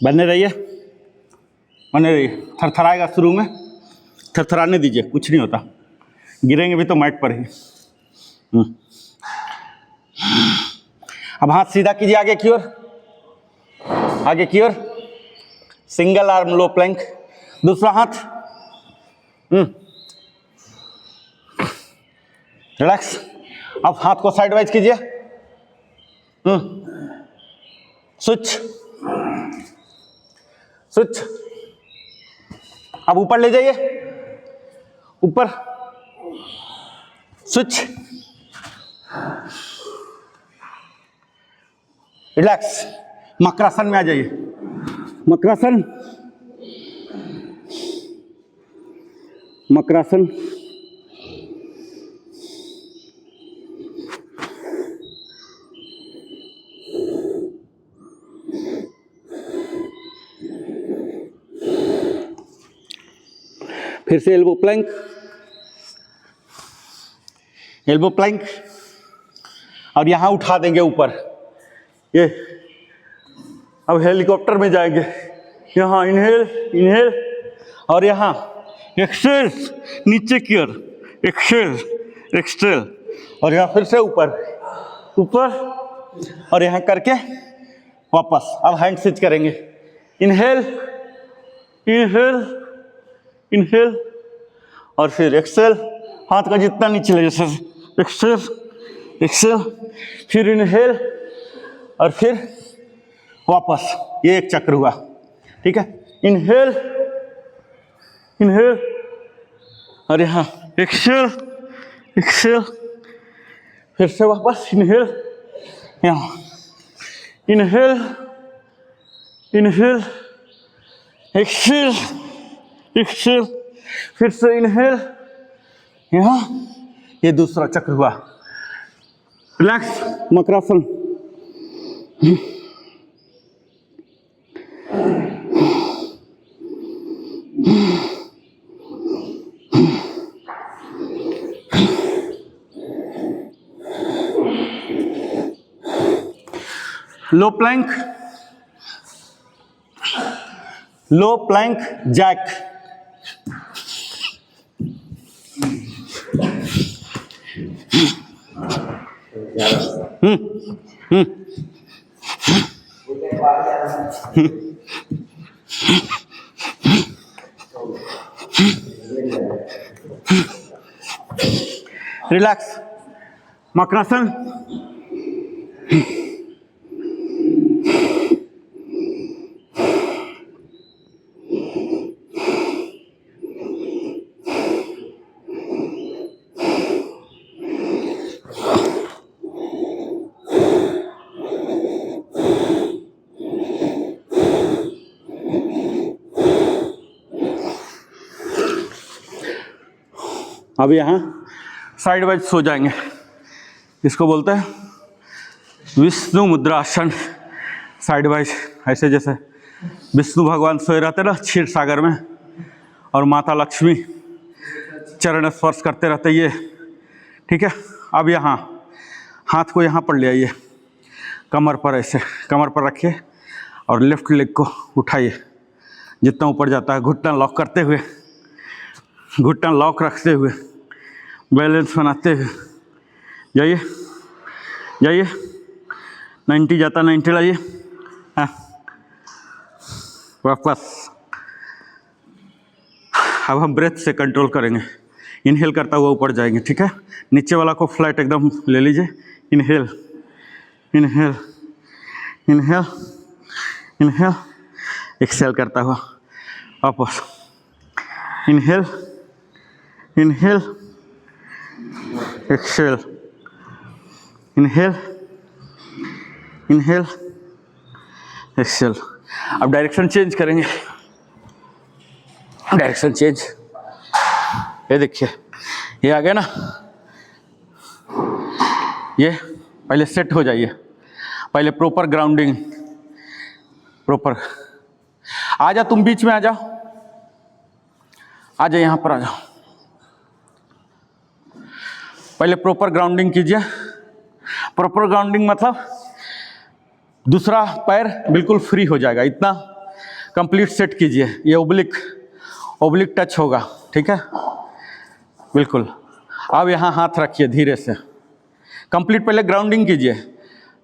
बने रहिए, थरथराएगा शुरू में, थरथराने दीजिए, कुछ नहीं होता, गिरेंगे भी तो मैट पर ही। अब हाथ सीधा कीजिए आगे की ओर, आगे की ओर, सिंगल आर्म लो प्लैंक। दूसरा हाथ, रिलैक्स। अब हाथ को साइड वाइज कीजिए, स्विच स्विच। अब ऊपर ले जाइए, ऊपर, स्विच, रिलैक्स। मकरासन में आ जाइए, मकरासन, मकरासन, फिर से एल्बो प्लैंक, एल्बो प्लैंक, और यहां उठा देंगे ऊपर। ये अब हेलीकॉप्टर में जाएंगे, यहाँ इनहेल इनहेल और यहाँ एक्सेल, नीचे की ओर एक्सेल एक्सेल, और यहाँ फिर से ऊपर ऊपर और यहाँ करके वापस। अब हैंड स्विच करेंगे, इनहेल इनहेल इनहेल और फिर एक्सेल, हाथ का जितना नीचे ले जैसे एक्सेल एक्सेल, फिर इनहेल और फिर वापस। ये एक चक्र हुआ, ठीक है। इनहेल इनहेल और यहाँ एक्सेल एक्सेल, फिर से वापस इनहेल, यहाँ इनहेल इनहेल एक्सेल एक्सेल, फिर से इनहेल, यहाँ। ये दूसरा चक्र हुआ। रिलैक्स, मकरासन। लो प्लैंक, लो प्लैंक जैक। रिलैक्स, मकरासन। अब यहाँ साइड वाइज सो जाएंगे, इसको बोलते हैं विष्णु मुद्रासन। साइड वाइज ऐसे जैसे विष्णु भगवान सोए रहते ना क्षीर सागर में, और माता लक्ष्मी चरण स्पर्श करते रहते ये, ठीक है। अब यहाँ हाथ को यहाँ पर ले आइए, कमर पर, ऐसे कमर पर रखिए और लेफ्ट लेग को उठाइए, जितना ऊपर जाता है घुटना लॉक करते हुए, घुटना लॉक रखते हुए, बैलेंस बनाते हुए जाइए जाइए। 90 जाता, 90 लाइए, हाँ वापस। अब हम ब्रेथ से कंट्रोल करेंगे, इनहेल करता हुआ ऊपर जाएंगे, ठीक है। नीचे वाला को फ्लैट एकदम ले लीजिए, inhale inhale inhale inhale, exhale करता हुआ वापस, inhale inhale exhale, inhale inhale exhale. अब डायरेक्शन चेंज करेंगे, डायरेक्शन चेंज। ये देखिए, ये आ गया ना, ये पहले सेट हो जाइए, पहले प्रॉपर ग्राउंडिंग, प्रॉपर। आ जा, तुम बीच में आ जाओ, आ जाओ यहाँ पर आ जाओ। पहले प्रॉपर ग्राउंडिंग कीजिए। प्रॉपर ग्राउंडिंग मतलब दूसरा पैर बिल्कुल फ्री हो जाएगा, इतना कंप्लीट सेट कीजिए। ये ओब्लिक ओब्लिक टच होगा, ठीक है, बिल्कुल। अब यहाँ हाथ रखिए धीरे से, कंप्लीट पहले ग्राउंडिंग कीजिए।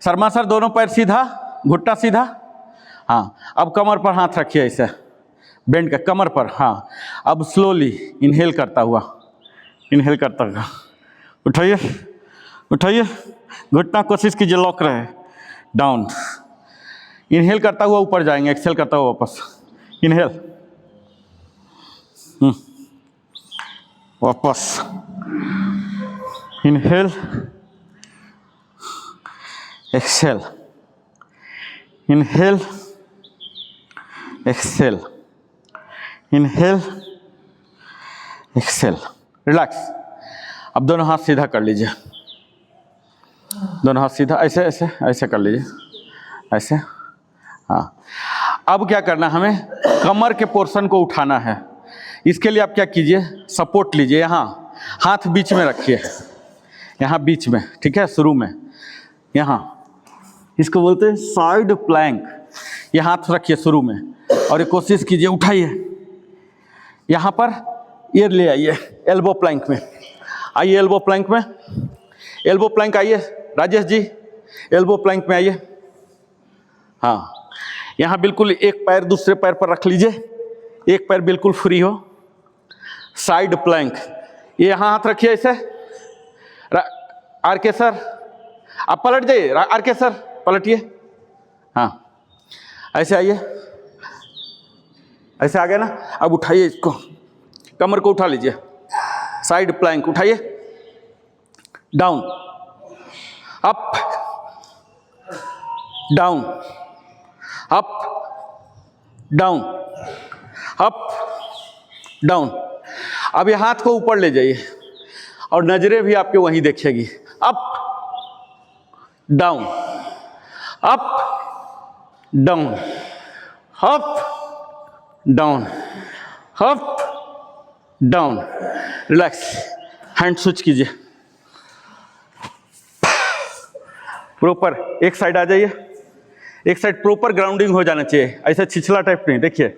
शर्मा सर, दोनों पैर सीधा, घुटना सीधा, हाँ। अब कमर पर हाथ रखिए, ऐसे बेंड का कमर पर, हाँ। अब स्लोली इनहेल करता हुआ, इनहेल करता हुआ उठाइए उठाइए, घुटना कोशिश कीजिए लॉक रहे, डाउन। इनहेल करता हुआ ऊपर जाएंगे, एक्सेल करता हुआ वापस, इनहेल, वापस, inhale exhale, inhale exhale, inhale exhale. Relax. अब दोनों हाथ सीधा कर लीजिए, दोनों हाथ सीधा, ऐसे ऐसे ऐसे कर लीजिए, ऐसे, हाँ। अब क्या करना है, हमें कमर के पोर्शन को उठाना है। इसके लिए आप क्या कीजिए, सपोर्ट लीजिए, यहाँ हाथ बीच में रखिए, यहाँ बीच में, ठीक है, शुरू में यहाँ, इसको बोलते हैं साइड प्लैंक। ये हाथ रखिए शुरू में, और ये कोशिश कीजिए उठाइए, यहाँ पर ये ले आइए एल्बो प्लैंक में, आइए एल्बो प्लैंक में, एल्बो प्लैंक आइए राजेश जी, एल्बो प्लैंक में आइए, हाँ। यहाँ बिल्कुल एक पैर दूसरे पैर पर रख लीजिए, एक पैर बिल्कुल फ्री हो, साइड प्लैंक। ये यहाँ हाथ रखिए ऐसे, आर के सर आप पलट जाइए, आर के सर पलटिए, हाँ, ऐसे आइए, ऐसे आ गया ना। अब उठाइए इसको, कमर को उठा लीजिए, साइड प्लैंक उठाइए, down, up, down, up, down, up, down. अब ये हाथ को ऊपर ले जाइए और नजरें भी आपके वहीं देखेगी, up, down, up, down, up, down, up, down. Relax, hand switch कीजिए, प्रॉपर एक साइड आ जाइए, एक साइड प्रॉपर ग्राउंडिंग हो जाना चाहिए, ऐसा छिछला टाइप नहीं, देखिए,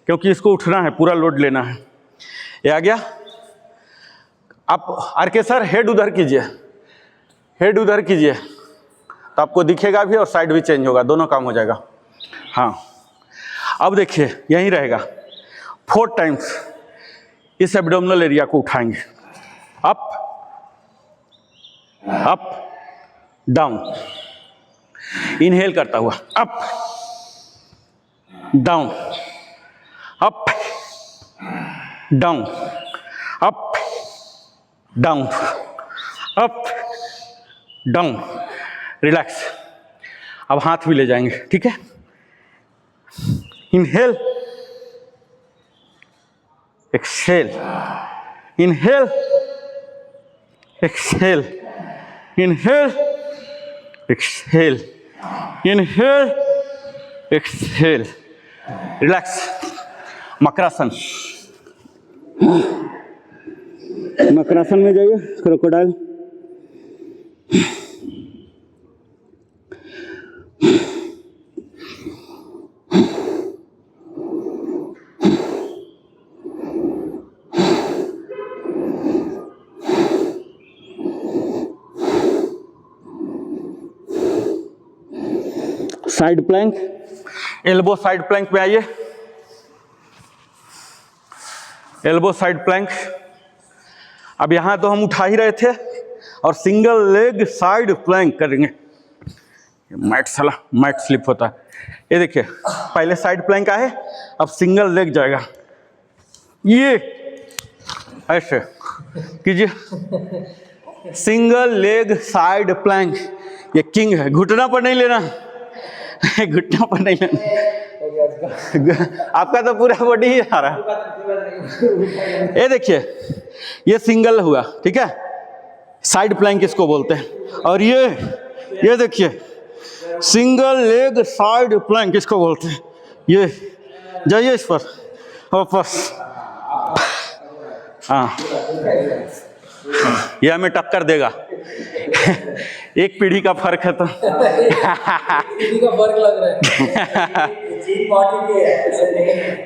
क्योंकि इसको उठना है, पूरा लोड लेना है। ये आ गया। आप आर के सर हेड उधर कीजिए, हेड उधर कीजिए, तो आपको दिखेगा भी और साइड भी चेंज होगा, दोनों काम हो जाएगा, हाँ। अब देखिए यहीं रहेगा 4 टाइम्स, इस एब्डोमिनल एरिया को उठाएंगे, अप अप डाउन, इनहेल करता हुआ up down, up down, up down, up down, relax. अब हाथ भी ले जाएंगे, ठीक है। Inhale, exhale, inhale, exhale, inhale, exhale, inhale, exhale, relax. Makarasana, makarasana में जाइए, crocodile. Side plank, elbow side plank में आइए, एल्बो साइड प्लैंक। अब यहां तो हम उठा ही रहे थे और सिंगल लेग साइड प्लैंक करेंगे। मैट साला मैट स्लिप होता है। ये देखिए, पहले साइड प्लैंक आए, अब सिंगल लेग जाएगा, ये ऐसे कीजिए, सिंगल लेग साइड प्लैंक। ये किंग है, घुटना पर नहीं लेना, घुटना पर नहीं लेना। आपका तो पूरा बॉडी ही आ रहा है। ये देखिए, ये सिंगल हुआ, ठीक है, साइड प्लैंक इसको बोलते हैं। और ये देखिए, सिंगल लेग साइड प्लैंक इसको बोलते हैं। ये जाइए इस पर वापस, हाँ, ये हमें टक्कर देगा। एक पीढ़ी का फर्क है तो पीढ़ी का फर्क लग रहा है।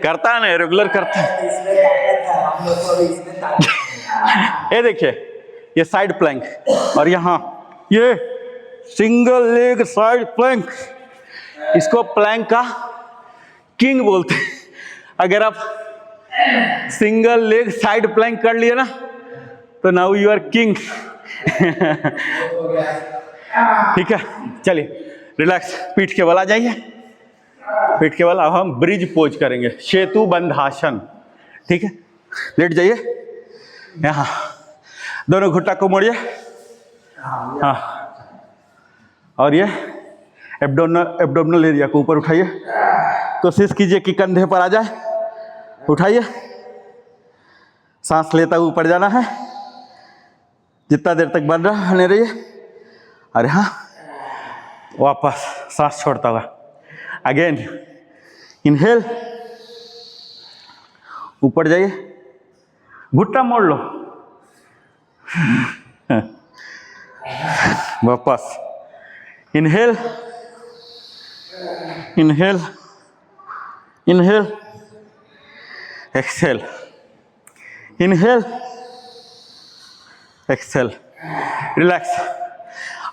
करता है ना, रेगुलर करता है। ये देखिए, ये साइड प्लैंक, और यहाँ ये सिंगल लेग साइड प्लैंक, इसको प्लैंक का किंग बोलते हैं। अगर आप सिंगल लेग साइड प्लैंक कर लिए ना, तो नाउ यू आर किंग। ठीक है, चलिए रिलैक्स, पीठ के बल आ जाइए, पीठ के बल। अब हम ब्रिज पोज करेंगे, सेतु बंधासन, ठीक है। लेट जाइए, यहाँ दोनों घुटना को मोड़िए, हाँ, और ये एब्डोमिनल एरिया को ऊपर उठाइए। कोशिश कीजिए कि कंधे पर आ जाए, उठाइए, सांस लेता हुआ ऊपर जाना है, जितना देर तक बन रहा बने रहिए। अरे हाँ, वापस सांस छोड़ता हुआ, अगेन इनहेल, ऊपर जाइए, घुटना मोड़ लो, वापस inhale, inhale, inhale, exhale, inhale, exhale, relax.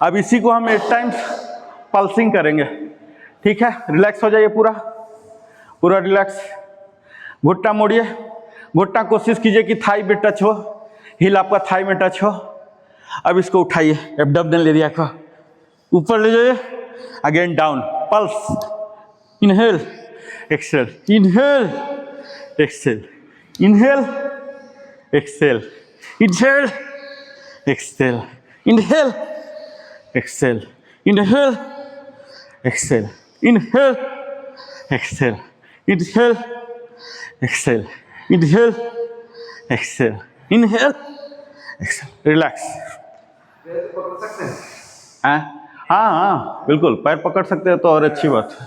अब इसी को हम 8 टाइम्स पल्सिंग करेंगे, ठीक है। रिलैक्स हो जाइए, पूरा पूरा रिलैक्स। घुटना मोड़िए, घुटना कोशिश कीजिए कि थाई में टच हो, हिल आपका थाई में टच हो। अब इसको उठाइए, एब्डोमिनल एरिया को ऊपर ले जाइए, again down, pulse, inhale, exhale, inhale, exhale, inhale, exhale, inhale, exhale, inhale, exhale, inhale, exhale, inhale, exhale, inhale, exhale, inhale, exhale, inhale, exhale, relax. हाँ हाँ बिल्कुल, पैर पकड़ सकते हैं तो और अच्छी बात है।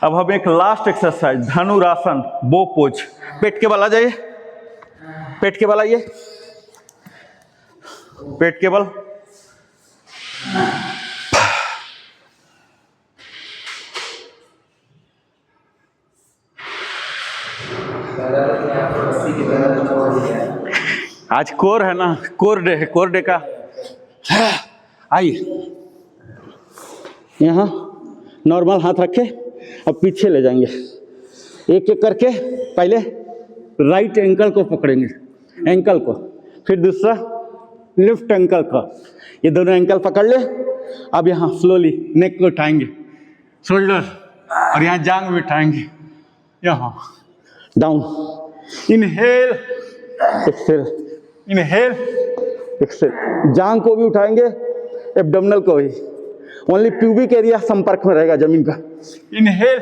अब हम एक लास्ट एक्सरसाइज, धनुरासन, बो पोज। पेट के बल आ जाइए, पेट के बल आइए, पेट के बल, आज कोर है ना, कोर डे है, कोर डे का। आइए, यहाँ नॉर्मल हाथ रखे, अब पीछे ले जाएंगे, एक एक करके। पहले राइट एंकल को पकड़ेंगे, एंकल को, फिर दूसरा लेफ्ट एंकल का, ये दोनों एंकल पकड़ ले। अब यहाँ स्लोली नेक को उठाएंगे, शोल्डर, और यहाँ जांग भी उठाएंगे, यहाँ down, inhale exhale, inhale exhale, जांग को भी उठाएंगे, एब्डोमिनल को भी, ओनली प्यूबिक एरिया संपर्क में रहेगा जमीन का। Inhale,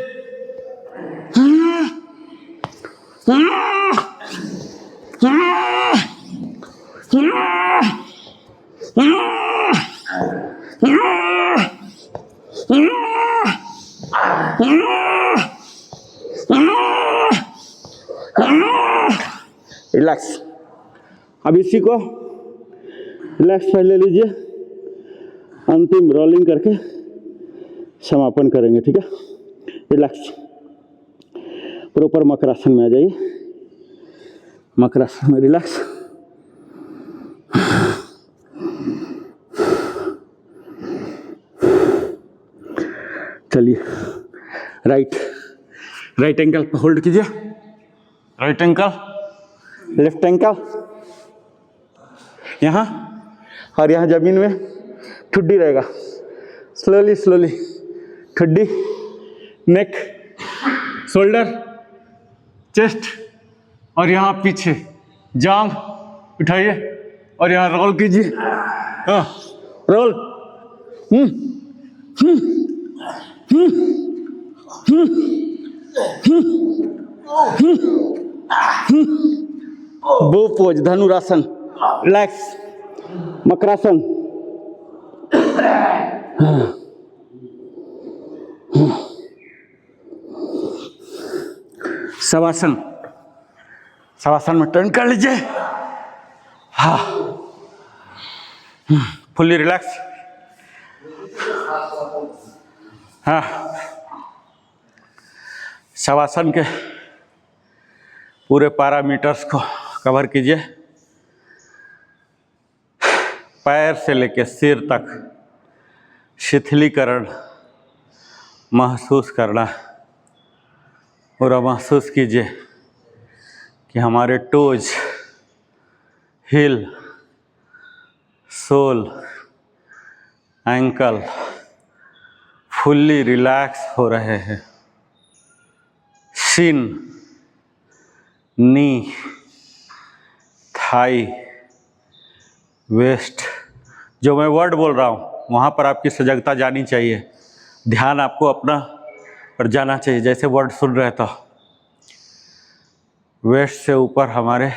relax. अब इसी को रिलैक्स पहले लीजिए, अंतिम रोलिंग करके समापन करेंगे, ठीक है। रिलैक्स, प्रॉपर मकरासन में आ जाइए, मकरासन में रिलैक्स। चलिए, राइट एंकल पर होल्ड कीजिए, राइट एंकल, लेफ्ट एंकल यहाँ, और यहाँ जमीन में ठुड्डी रहेगा। स्लोली स्लोली ठुड्डी, नेक, शोल्डर, चेस्ट, और यहाँ पीछे जांग उठाइए और यहाँ रोल कीजिए, हाँ रोल, बो पोज, धनुरासन, रिलैक्स, मकरासन, शवासन, शवासन में टर्न कर लीजिए, हाँ, फुल्ली रिलैक्स, हाँ। शवासन के पूरे पैरामीटर्स को कवर कीजिए, पैर से लेकर सिर तक शिथिलीकरण महसूस करना, और महसूस कीजिए कि हमारे टोज, हिल, सोल, एंकल फुल्ली रिलैक्स हो रहे हैं। शिन, नी, थाई, वेस्ट, जो मैं वर्ड बोल रहा हूँ वहाँ पर आपकी सजगता जानी चाहिए, ध्यान आपको अपना पर जाना चाहिए, जैसे वर्ड सुन रहे तो। वेस्ट से ऊपर हमारे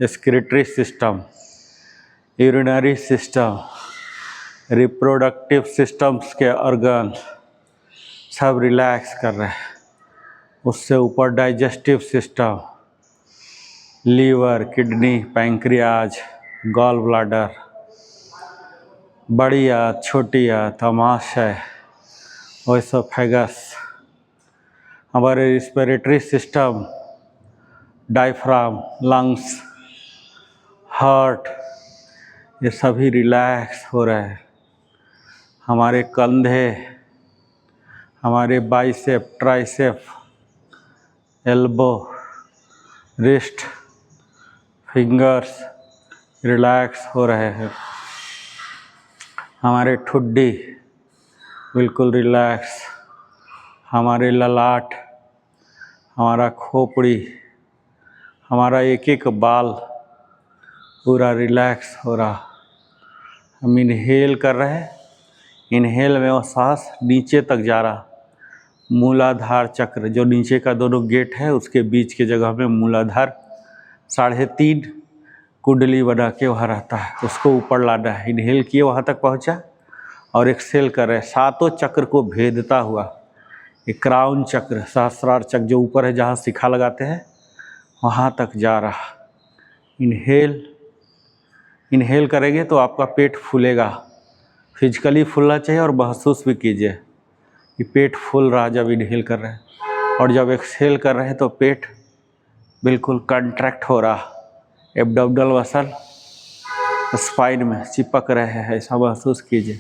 excretory system, urinary system, reproductive systems के ऑर्गन सब रिलैक्स कर रहे हैं। उससे ऊपर digestive system, liver, kidney, pancreas, gall bladder, बड़ी आंत, छोटी आंत, अमाशय, ओएसोफेगस, हमारे respiratory system, diaphragm, lungs, heart, ये सभी रिलैक्स हो रहे हैं। हमारे कंधे, हमारे bicep, tricep, elbow, wrist, fingers relax हो रहे हैं। हमारे ठुड्डी बिल्कुल रिलैक्स, हमारे ललाट, हमारा खोपड़ी, हमारा एक एक बाल पूरा रिलैक्स हो रहा। हम इनहेल कर रहे हैं, इनहेल में वो सांस नीचे तक जा रहा, मूलाधार चक्र जो नीचे का दोनों गेट है उसके बीच के जगह में मूलाधार 3.5 कुंडली बना के वहाँ रहता है, उसको ऊपर लाना है। इनहेल किए वहाँ तक पहुँचा और एक्सेल कर रहे, सातों चक्र को भेदता हुआ। एक क्राउन चक्र, सहस्रार चक्र जो ऊपर है जहाँ शिखा लगाते हैं वहाँ तक जा रहा। इनहेल करेंगे तो आपका पेट फूलेगा, फिजिकली फूलना चाहिए और महसूस भी कीजिए कि पेट फूल रहा जब इनहेल कर रहे हैं, और जब एक्सहेल कर रहे हैं तो पेट बिल्कुल कंट्रैक्ट हो रहा, एब्डोमिनल मसल स्पाइन में चिपक रहे हैं, ऐसा महसूस कीजिए।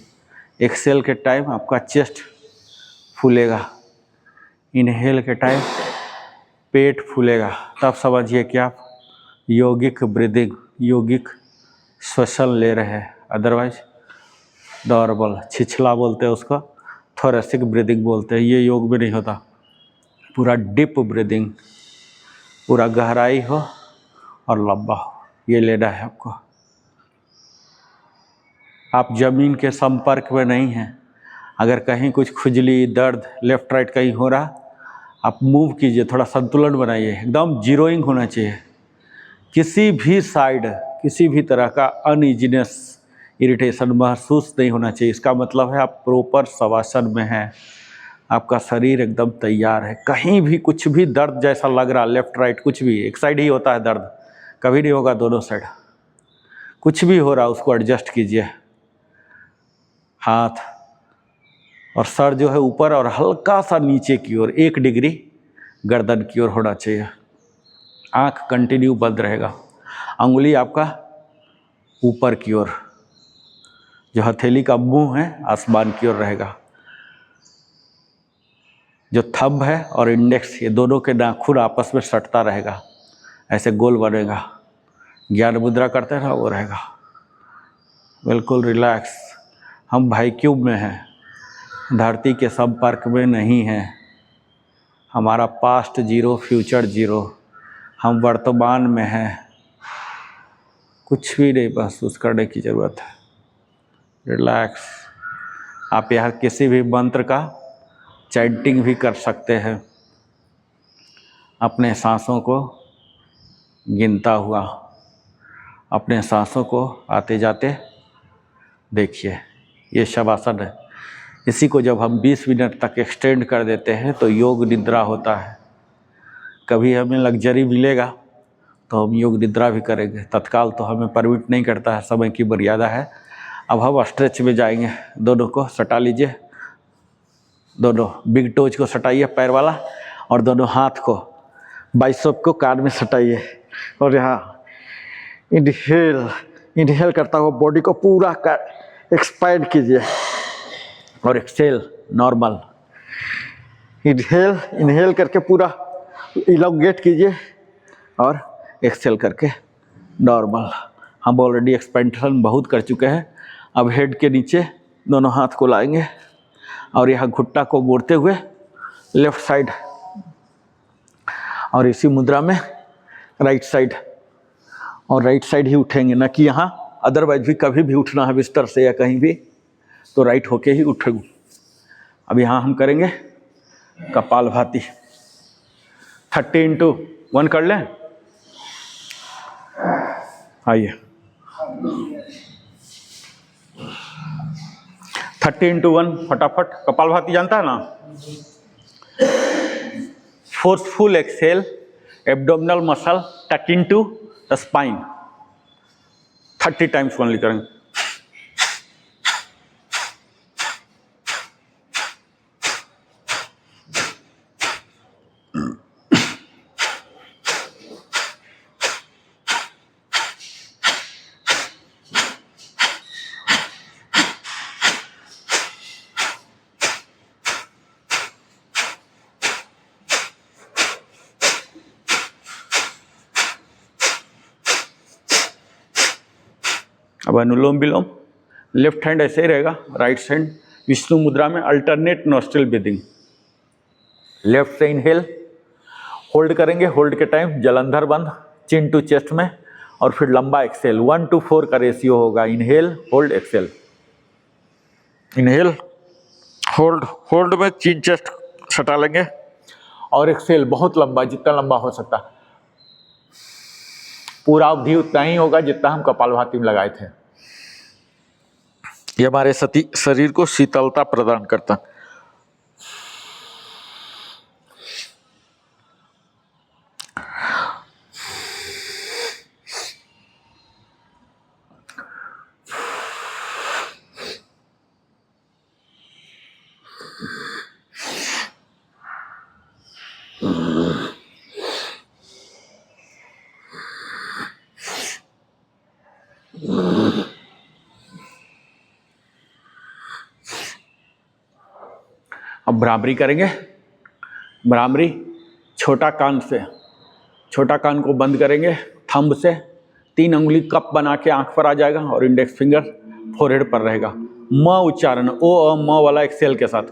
एक्सहेल के टाइम आपका चेस्ट फूलेगा, इनहेल के टाइम पेट फूलेगा, तब समझिए कि आप योगिक ब्रीदिंग, योगिक श्वसन ले रहे हैं, अदरवाइज नॉर्मल छिछला बोलते हैं उसको, थोरेसिक ब्रीदिंग बोलते हैं, ये योग में नहीं होता। पूरा डीप ब्रीदिंग, पूरा गहराई हो और लंबा हो, ये लेना है आपको। आप जमीन के संपर्क में नहीं हैं। अगर कहीं कुछ खुजली, दर्द, लेफ्ट राइट कहीं हो रहा, आप मूव कीजिए, थोड़ा संतुलन बनाइए, एकदम जीरोइंग होना चाहिए। किसी भी साइड, किसी भी तरह का अनइजीनेस, इरिटेशन महसूस नहीं होना चाहिए। इसका मतलब है आप प्रॉपर शवासन में हैं, आपका शरीर एकदम तैयार है। कहीं भी कुछ भी दर्द जैसा लग रहा, लेफ्ट राइट कुछ भी, एक साइड ही होता है दर्द, कभी नहीं होगा दोनों साइड। कुछ भी हो रहा उसको एडजस्ट कीजिए। हाथ और सर जो है ऊपर और हल्का सा नीचे की ओर, 1 डिग्री गर्दन की ओर होना चाहिए। आँख कंटिन्यू बंद रहेगा, अंगुली आपका ऊपर की ओर, जो हथेली का मुंह है आसमान की ओर रहेगा। जो थंब है और इंडेक्स, ये दोनों के नाखून आपस में सटता रहेगा, ऐसे गोल बनेगा। ज्ञान मुद्रा करते हैं ना, वो रहेगा। बिल्कुल रिलैक्स। हम वैक्यूम में हैं, धरती के संपर्क में नहीं हैं। हमारा पास्ट जीरो, फ्यूचर जीरो, हम वर्तमान में हैं। कुछ भी नहीं महसूस करने की ज़रूरत है, रिलैक्स। आप यहाँ किसी भी मंत्र का चैंटिंग भी कर सकते हैं, अपने सांसों को गिनता हुआ, अपने सांसों को आते जाते देखिए। ये शवासन है। इसी को जब हम 20 मिनट तक एक्सटेंड कर देते हैं तो योग निद्रा होता है। कभी हमें लग्जरी मिलेगा तो हम योग निद्रा भी करेंगे, तत्काल तो हमें परमिट नहीं करता है, समय की मर्यादा है। अब हम स्ट्रेच में जाएंगे। दोनों को सटा लीजिए, दोनों बिग टोज को सटाइए पैर वाला, और दोनों हाथ को, बाइसेप को कान में सटाइए, और यहाँ इनहेल करता हुआ बॉडी को पूरा एक्सपैंड कीजिए, और एक्सेल नॉर्मल। इनहेल करके पूरा इलोंगेट कीजिए, और एक्सेल करके नॉर्मल। हम ऑलरेडी एक्सपेंशन बहुत कर चुके हैं। अब हेड के नीचे दोनों हाथ को लाएंगे, और यहाँ घुट्टा को मोड़ते हुए लेफ्ट साइड, और इसी मुद्रा में राइट साइड, और राइट साइड ही उठेंगे, ना कि यहाँ। अदरवाइज भी कभी भी उठना है बिस्तर से या कहीं भी तो राइट होके ही उठेंगे। अब यहाँ हम करेंगे कपालभाति। 30x1 कर लें, आइए। 30x1 फटाफट। कपालभाति जानता है ना? फोर्सफुल एक्सेल, एब्डोमिनल मसल टक into the spine. 30 times only करेंगे। अब अनुलोम विलोम, लेफ्ट हैंड ऐसे ही रहेगा, राइट हैंड विष्णु मुद्रा में, अल्टरनेट नोस्ट्रल ब्रीदिंग। लेफ्ट से इनहेल, होल्ड करेंगे, होल्ड के टाइम जलंधर बंद, चिन टू चेस्ट में, और फिर लंबा एक्सेल। 1:4 का रेशियो होगा। Inhale, hold, exhale. Inhale, hold, hold में चिन चेस्ट सटा लेंगे, और एक्सेल बहुत लंबा, जितना लंबा हो सकता। पूरा अवधि उतना ही होगा जितना हम कपालभाति में लगाए थे। ये हमारे शरीर को शीतलता प्रदान करता। अब भ्रामरी करेंगे। भ्रामरी छोटा कान से, छोटा कान को बंद करेंगे, थंब से 3 उंगली कप बना के आंख पर आ जाएगा और इंडेक्स फिंगर फोरहेड पर रहेगा। म उच्चारण ओ अ म वाला एक्सेल के साथ।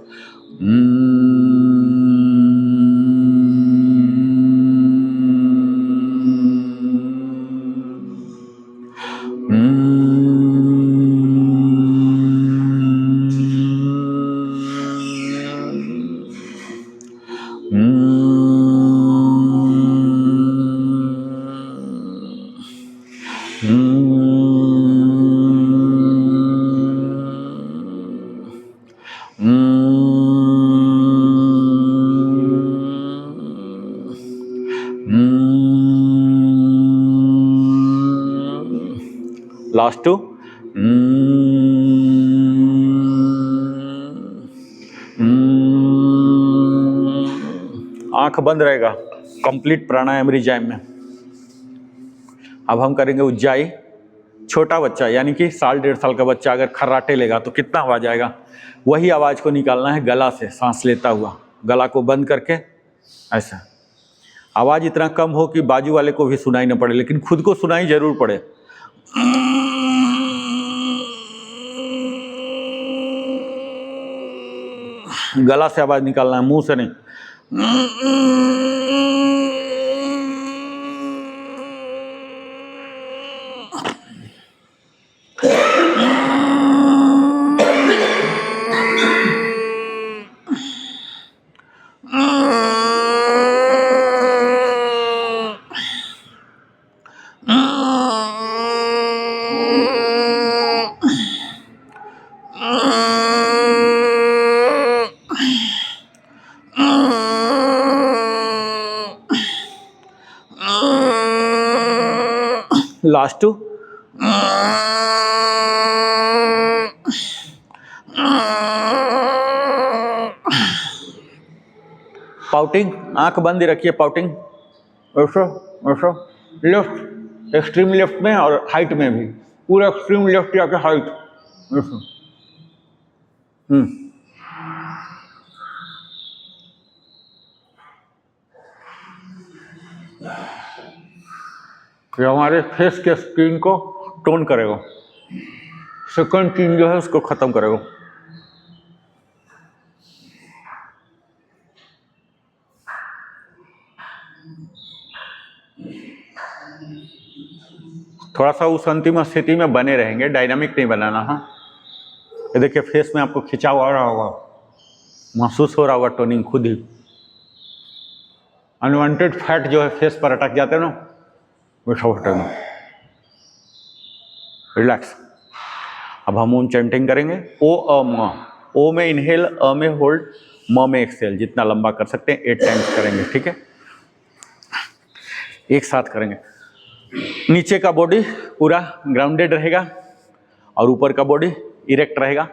लास्ट टू आंख बंद रहेगा कंप्लीट प्राणायाम रिजाइम में। अब हम करेंगे उज्जाई। छोटा बच्चा यानी कि 1.5 साल का बच्चा अगर खर्राटे लेगा तो कितना आवाज आएगा, वही आवाज को निकालना है गला से, सांस लेता हुआ गला को बंद करके ऐसा। आवाज इतना कम हो कि बाजू वाले को भी सुनाई न पड़े, लेकिन खुद को सुनाई जरूर पड़े। गला से आवाज निकालना है, मुंह से नहीं। लास्ट टू पाउटिंग, आंख बंद ही रखिए, पाउटिंग ऐसा ऐसा। लेफ्ट, एक्सट्रीम लेफ्ट में और हाइट में भी, पूरा एक्सट्रीम लेफ्ट जाके हाइट ऐसा। ये हमारे फेस के स्किन को टोन करेगा। सेकंड चीज जो है उसको खत्म करेगा। थोड़ा सा उस अंतिम स्थिति में बने रहेंगे, डायनामिक नहीं बनाना। हाँ, ये देखिए फेस में आपको खिंचाव आ रहा होगा, महसूस हो रहा होगा टोनिंग खुद ही। अनवांटेड फैट जो है फेस पर अटक जाते हैं ना, वो सब हटेगा। रिलैक्स। अब हम ओम चैंटिंग करेंगे। ओ अ म, ओ में इनहेल, अ में होल्ड, म में एक्सेल। जितना लंबा कर सकते हैं 8 टाइम्स करेंगे, ठीक है? एक साथ करेंगे। नीचे का बॉडी पूरा ग्राउंडेड रहेगा और ऊपर का बॉडी इरेक्ट रहेगा।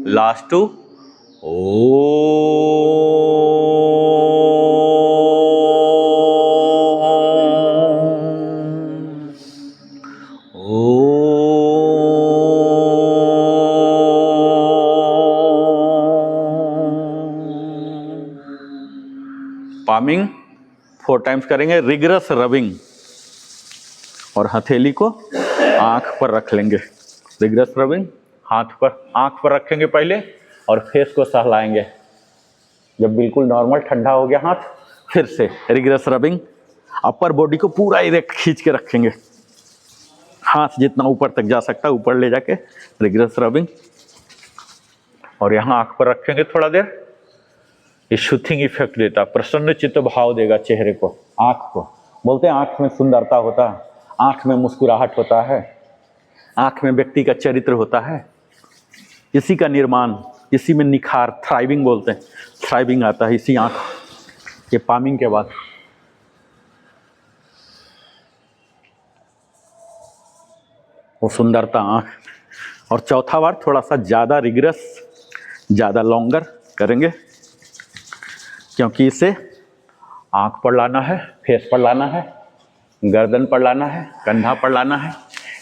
लास्ट टू पामिंग 4 टाइम्स करेंगे। रिगरस रबिंग, और हथेली को आंख पर रख लेंगे। रिगरस रबिंग हाथ पर, आंख पर रखेंगे पहले और फेस को सहलाएंगे। जब बिल्कुल नॉर्मल ठंडा हो गया हाथ, फिर से रिग्रेस रबिंग, अपर बॉडी को पूरा इरेक्ट खींच के रखेंगे, हाथ जितना ऊपर तक जा सकता है ऊपर ले जाके रिग्रेस रबिंग। और यहाँ आंख पर रखेंगे थोड़ा देर, ये शूथिंग इफेक्ट देता, प्रसन्न चित्त भाव देगा चेहरे को, आंख को। बोलते हैं आंख में सुंदरता होता है, आंख में मुस्कुराहट होता है, आंख में व्यक्ति का चरित्र होता है, इसी का निर्माण, इसी में निखार, थ्राइविंग बोलते हैं, थ्राइविंग आता है इसी आंख के पामिंग के बाद। वो सुंदरता आंख। और चौथा बार थोड़ा सा ज़्यादा रिग्रेस, ज़्यादा लॉन्गर करेंगे, क्योंकि इसे आंख पर लाना है, फेस पर लाना है, गर्दन पर लाना है, कंधा पर लाना है,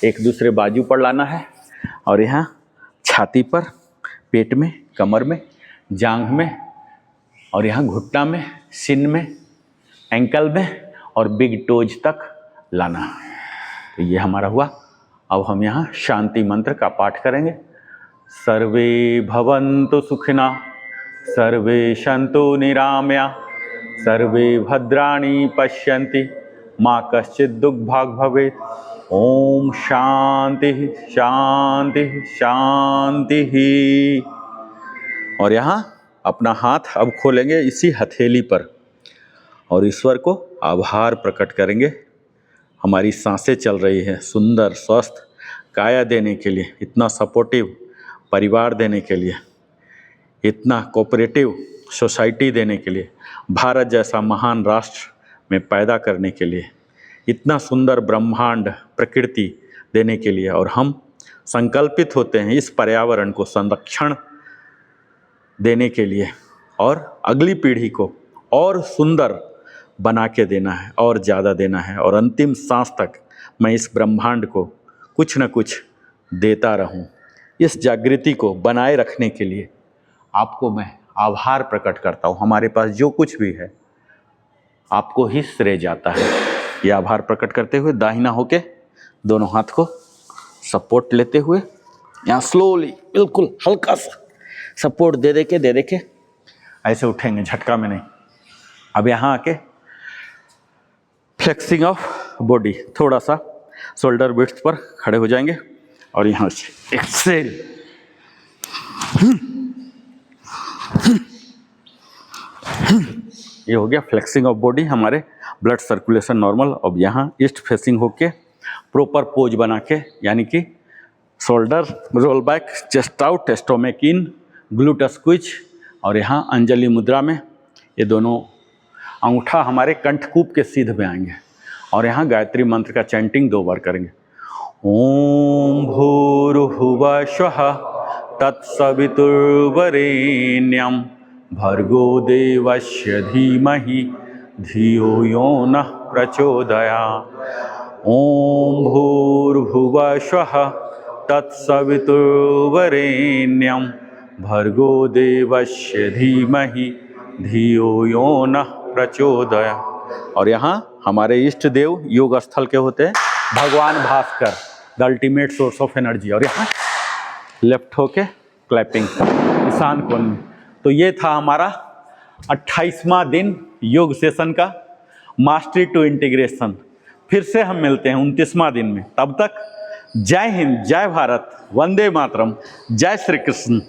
एक दूसरे बाजू पर लाना है, और यहाँ छाती पर, पेट में, कमर में, जांघ में, और यहाँ घुटना में, सिन में, एंकल में और बिग टोज तक लाना है। तो ये हमारा हुआ। अब हम यहाँ शांति मंत्र का पाठ करेंगे। सर्वे भवन्तु सुखिना, सर्वे सन्तु निरामया, सर्वे भद्राणि पश्यन्ति, माँ कश्चित् दुःखभाग् भवेत्। ओम शांति शांति शांति। और यहाँ अपना हाथ अब खोलेंगे इसी हथेली पर और ईश्वर को आभार प्रकट करेंगे। हमारी सांसें चल रही है, सुंदर स्वस्थ काया देने के लिए, इतना सपोर्टिव परिवार देने के लिए, इतना कोऑपरेटिव सोसाइटी देने के लिए, भारत जैसा महान राष्ट्र में पैदा करने के लिए, इतना सुंदर ब्रह्मांड प्रकृति देने के लिए। और हम संकल्पित होते हैं इस पर्यावरण को संरक्षण देने के लिए और अगली पीढ़ी को और सुंदर बना के देना है और ज़्यादा देना है, और अंतिम सांस तक मैं इस ब्रह्मांड को कुछ न कुछ देता रहूं। इस जागृति को बनाए रखने के लिए आपको मैं आभार प्रकट करता हूं। हमारे पास जो कुछ भी है आपको ही श्रेय जाता है। ये आभार प्रकट करते हुए दाहिना होके दोनों हाथ को सपोर्ट लेते हुए यहाँ स्लोली बिल्कुल हल्का सा सपोर्ट दे के ऐसे उठेंगे, झटका में नहीं। अब यहाँ आके फ्लेक्सिंग ऑफ बॉडी, थोड़ा सा शोल्डर विड्थ पर खड़े हो जाएंगे और यहाँ से एक्सेल, ये हो गया फ्लेक्सिंग ऑफ बॉडी। हमारे ब्लड सर्कुलेशन नॉर्मल। अब यहाँ ईस्ट फेसिंग होके प्रॉपर पोज बना के, यानी कि shoulder roll back, chest out, stomach in, gluteus squeeze, और यहाँ अंजलि मुद्रा में ये दोनों अंगूठा हमारे कंठकूप के सीध में आएंगे और यहाँ गायत्री मंत्र का चैंटिंग 2 बार करेंगे। ओम भूर्भुवः स्वः तत्सवितुर्वरेण्यं भर्गो देवस्य धीमहि धियो यो नः प्रचोदयात्। ओम भूर्भुवः स्वः तत्सवितुर्वरेण्यं भर्गो देवस्य धीमहि धियो यो नः प्रचोदयात्। और यहाँ हमारे इष्ट देव योग स्थल के होते हैं भगवान Bhaskar, the ultimate source of energy. और यहाँ लेफ्ट होके क्लैपिंग ईशान कोण में। तो ये था हमारा 28वां दिन योग सेशन का, मास्टरी टू इंटीग्रेशन। फिर से हम मिलते हैं 29वां दिन में। तब तक जय हिंद, जय भारत, वंदे मातरम, जय श्री कृष्ण।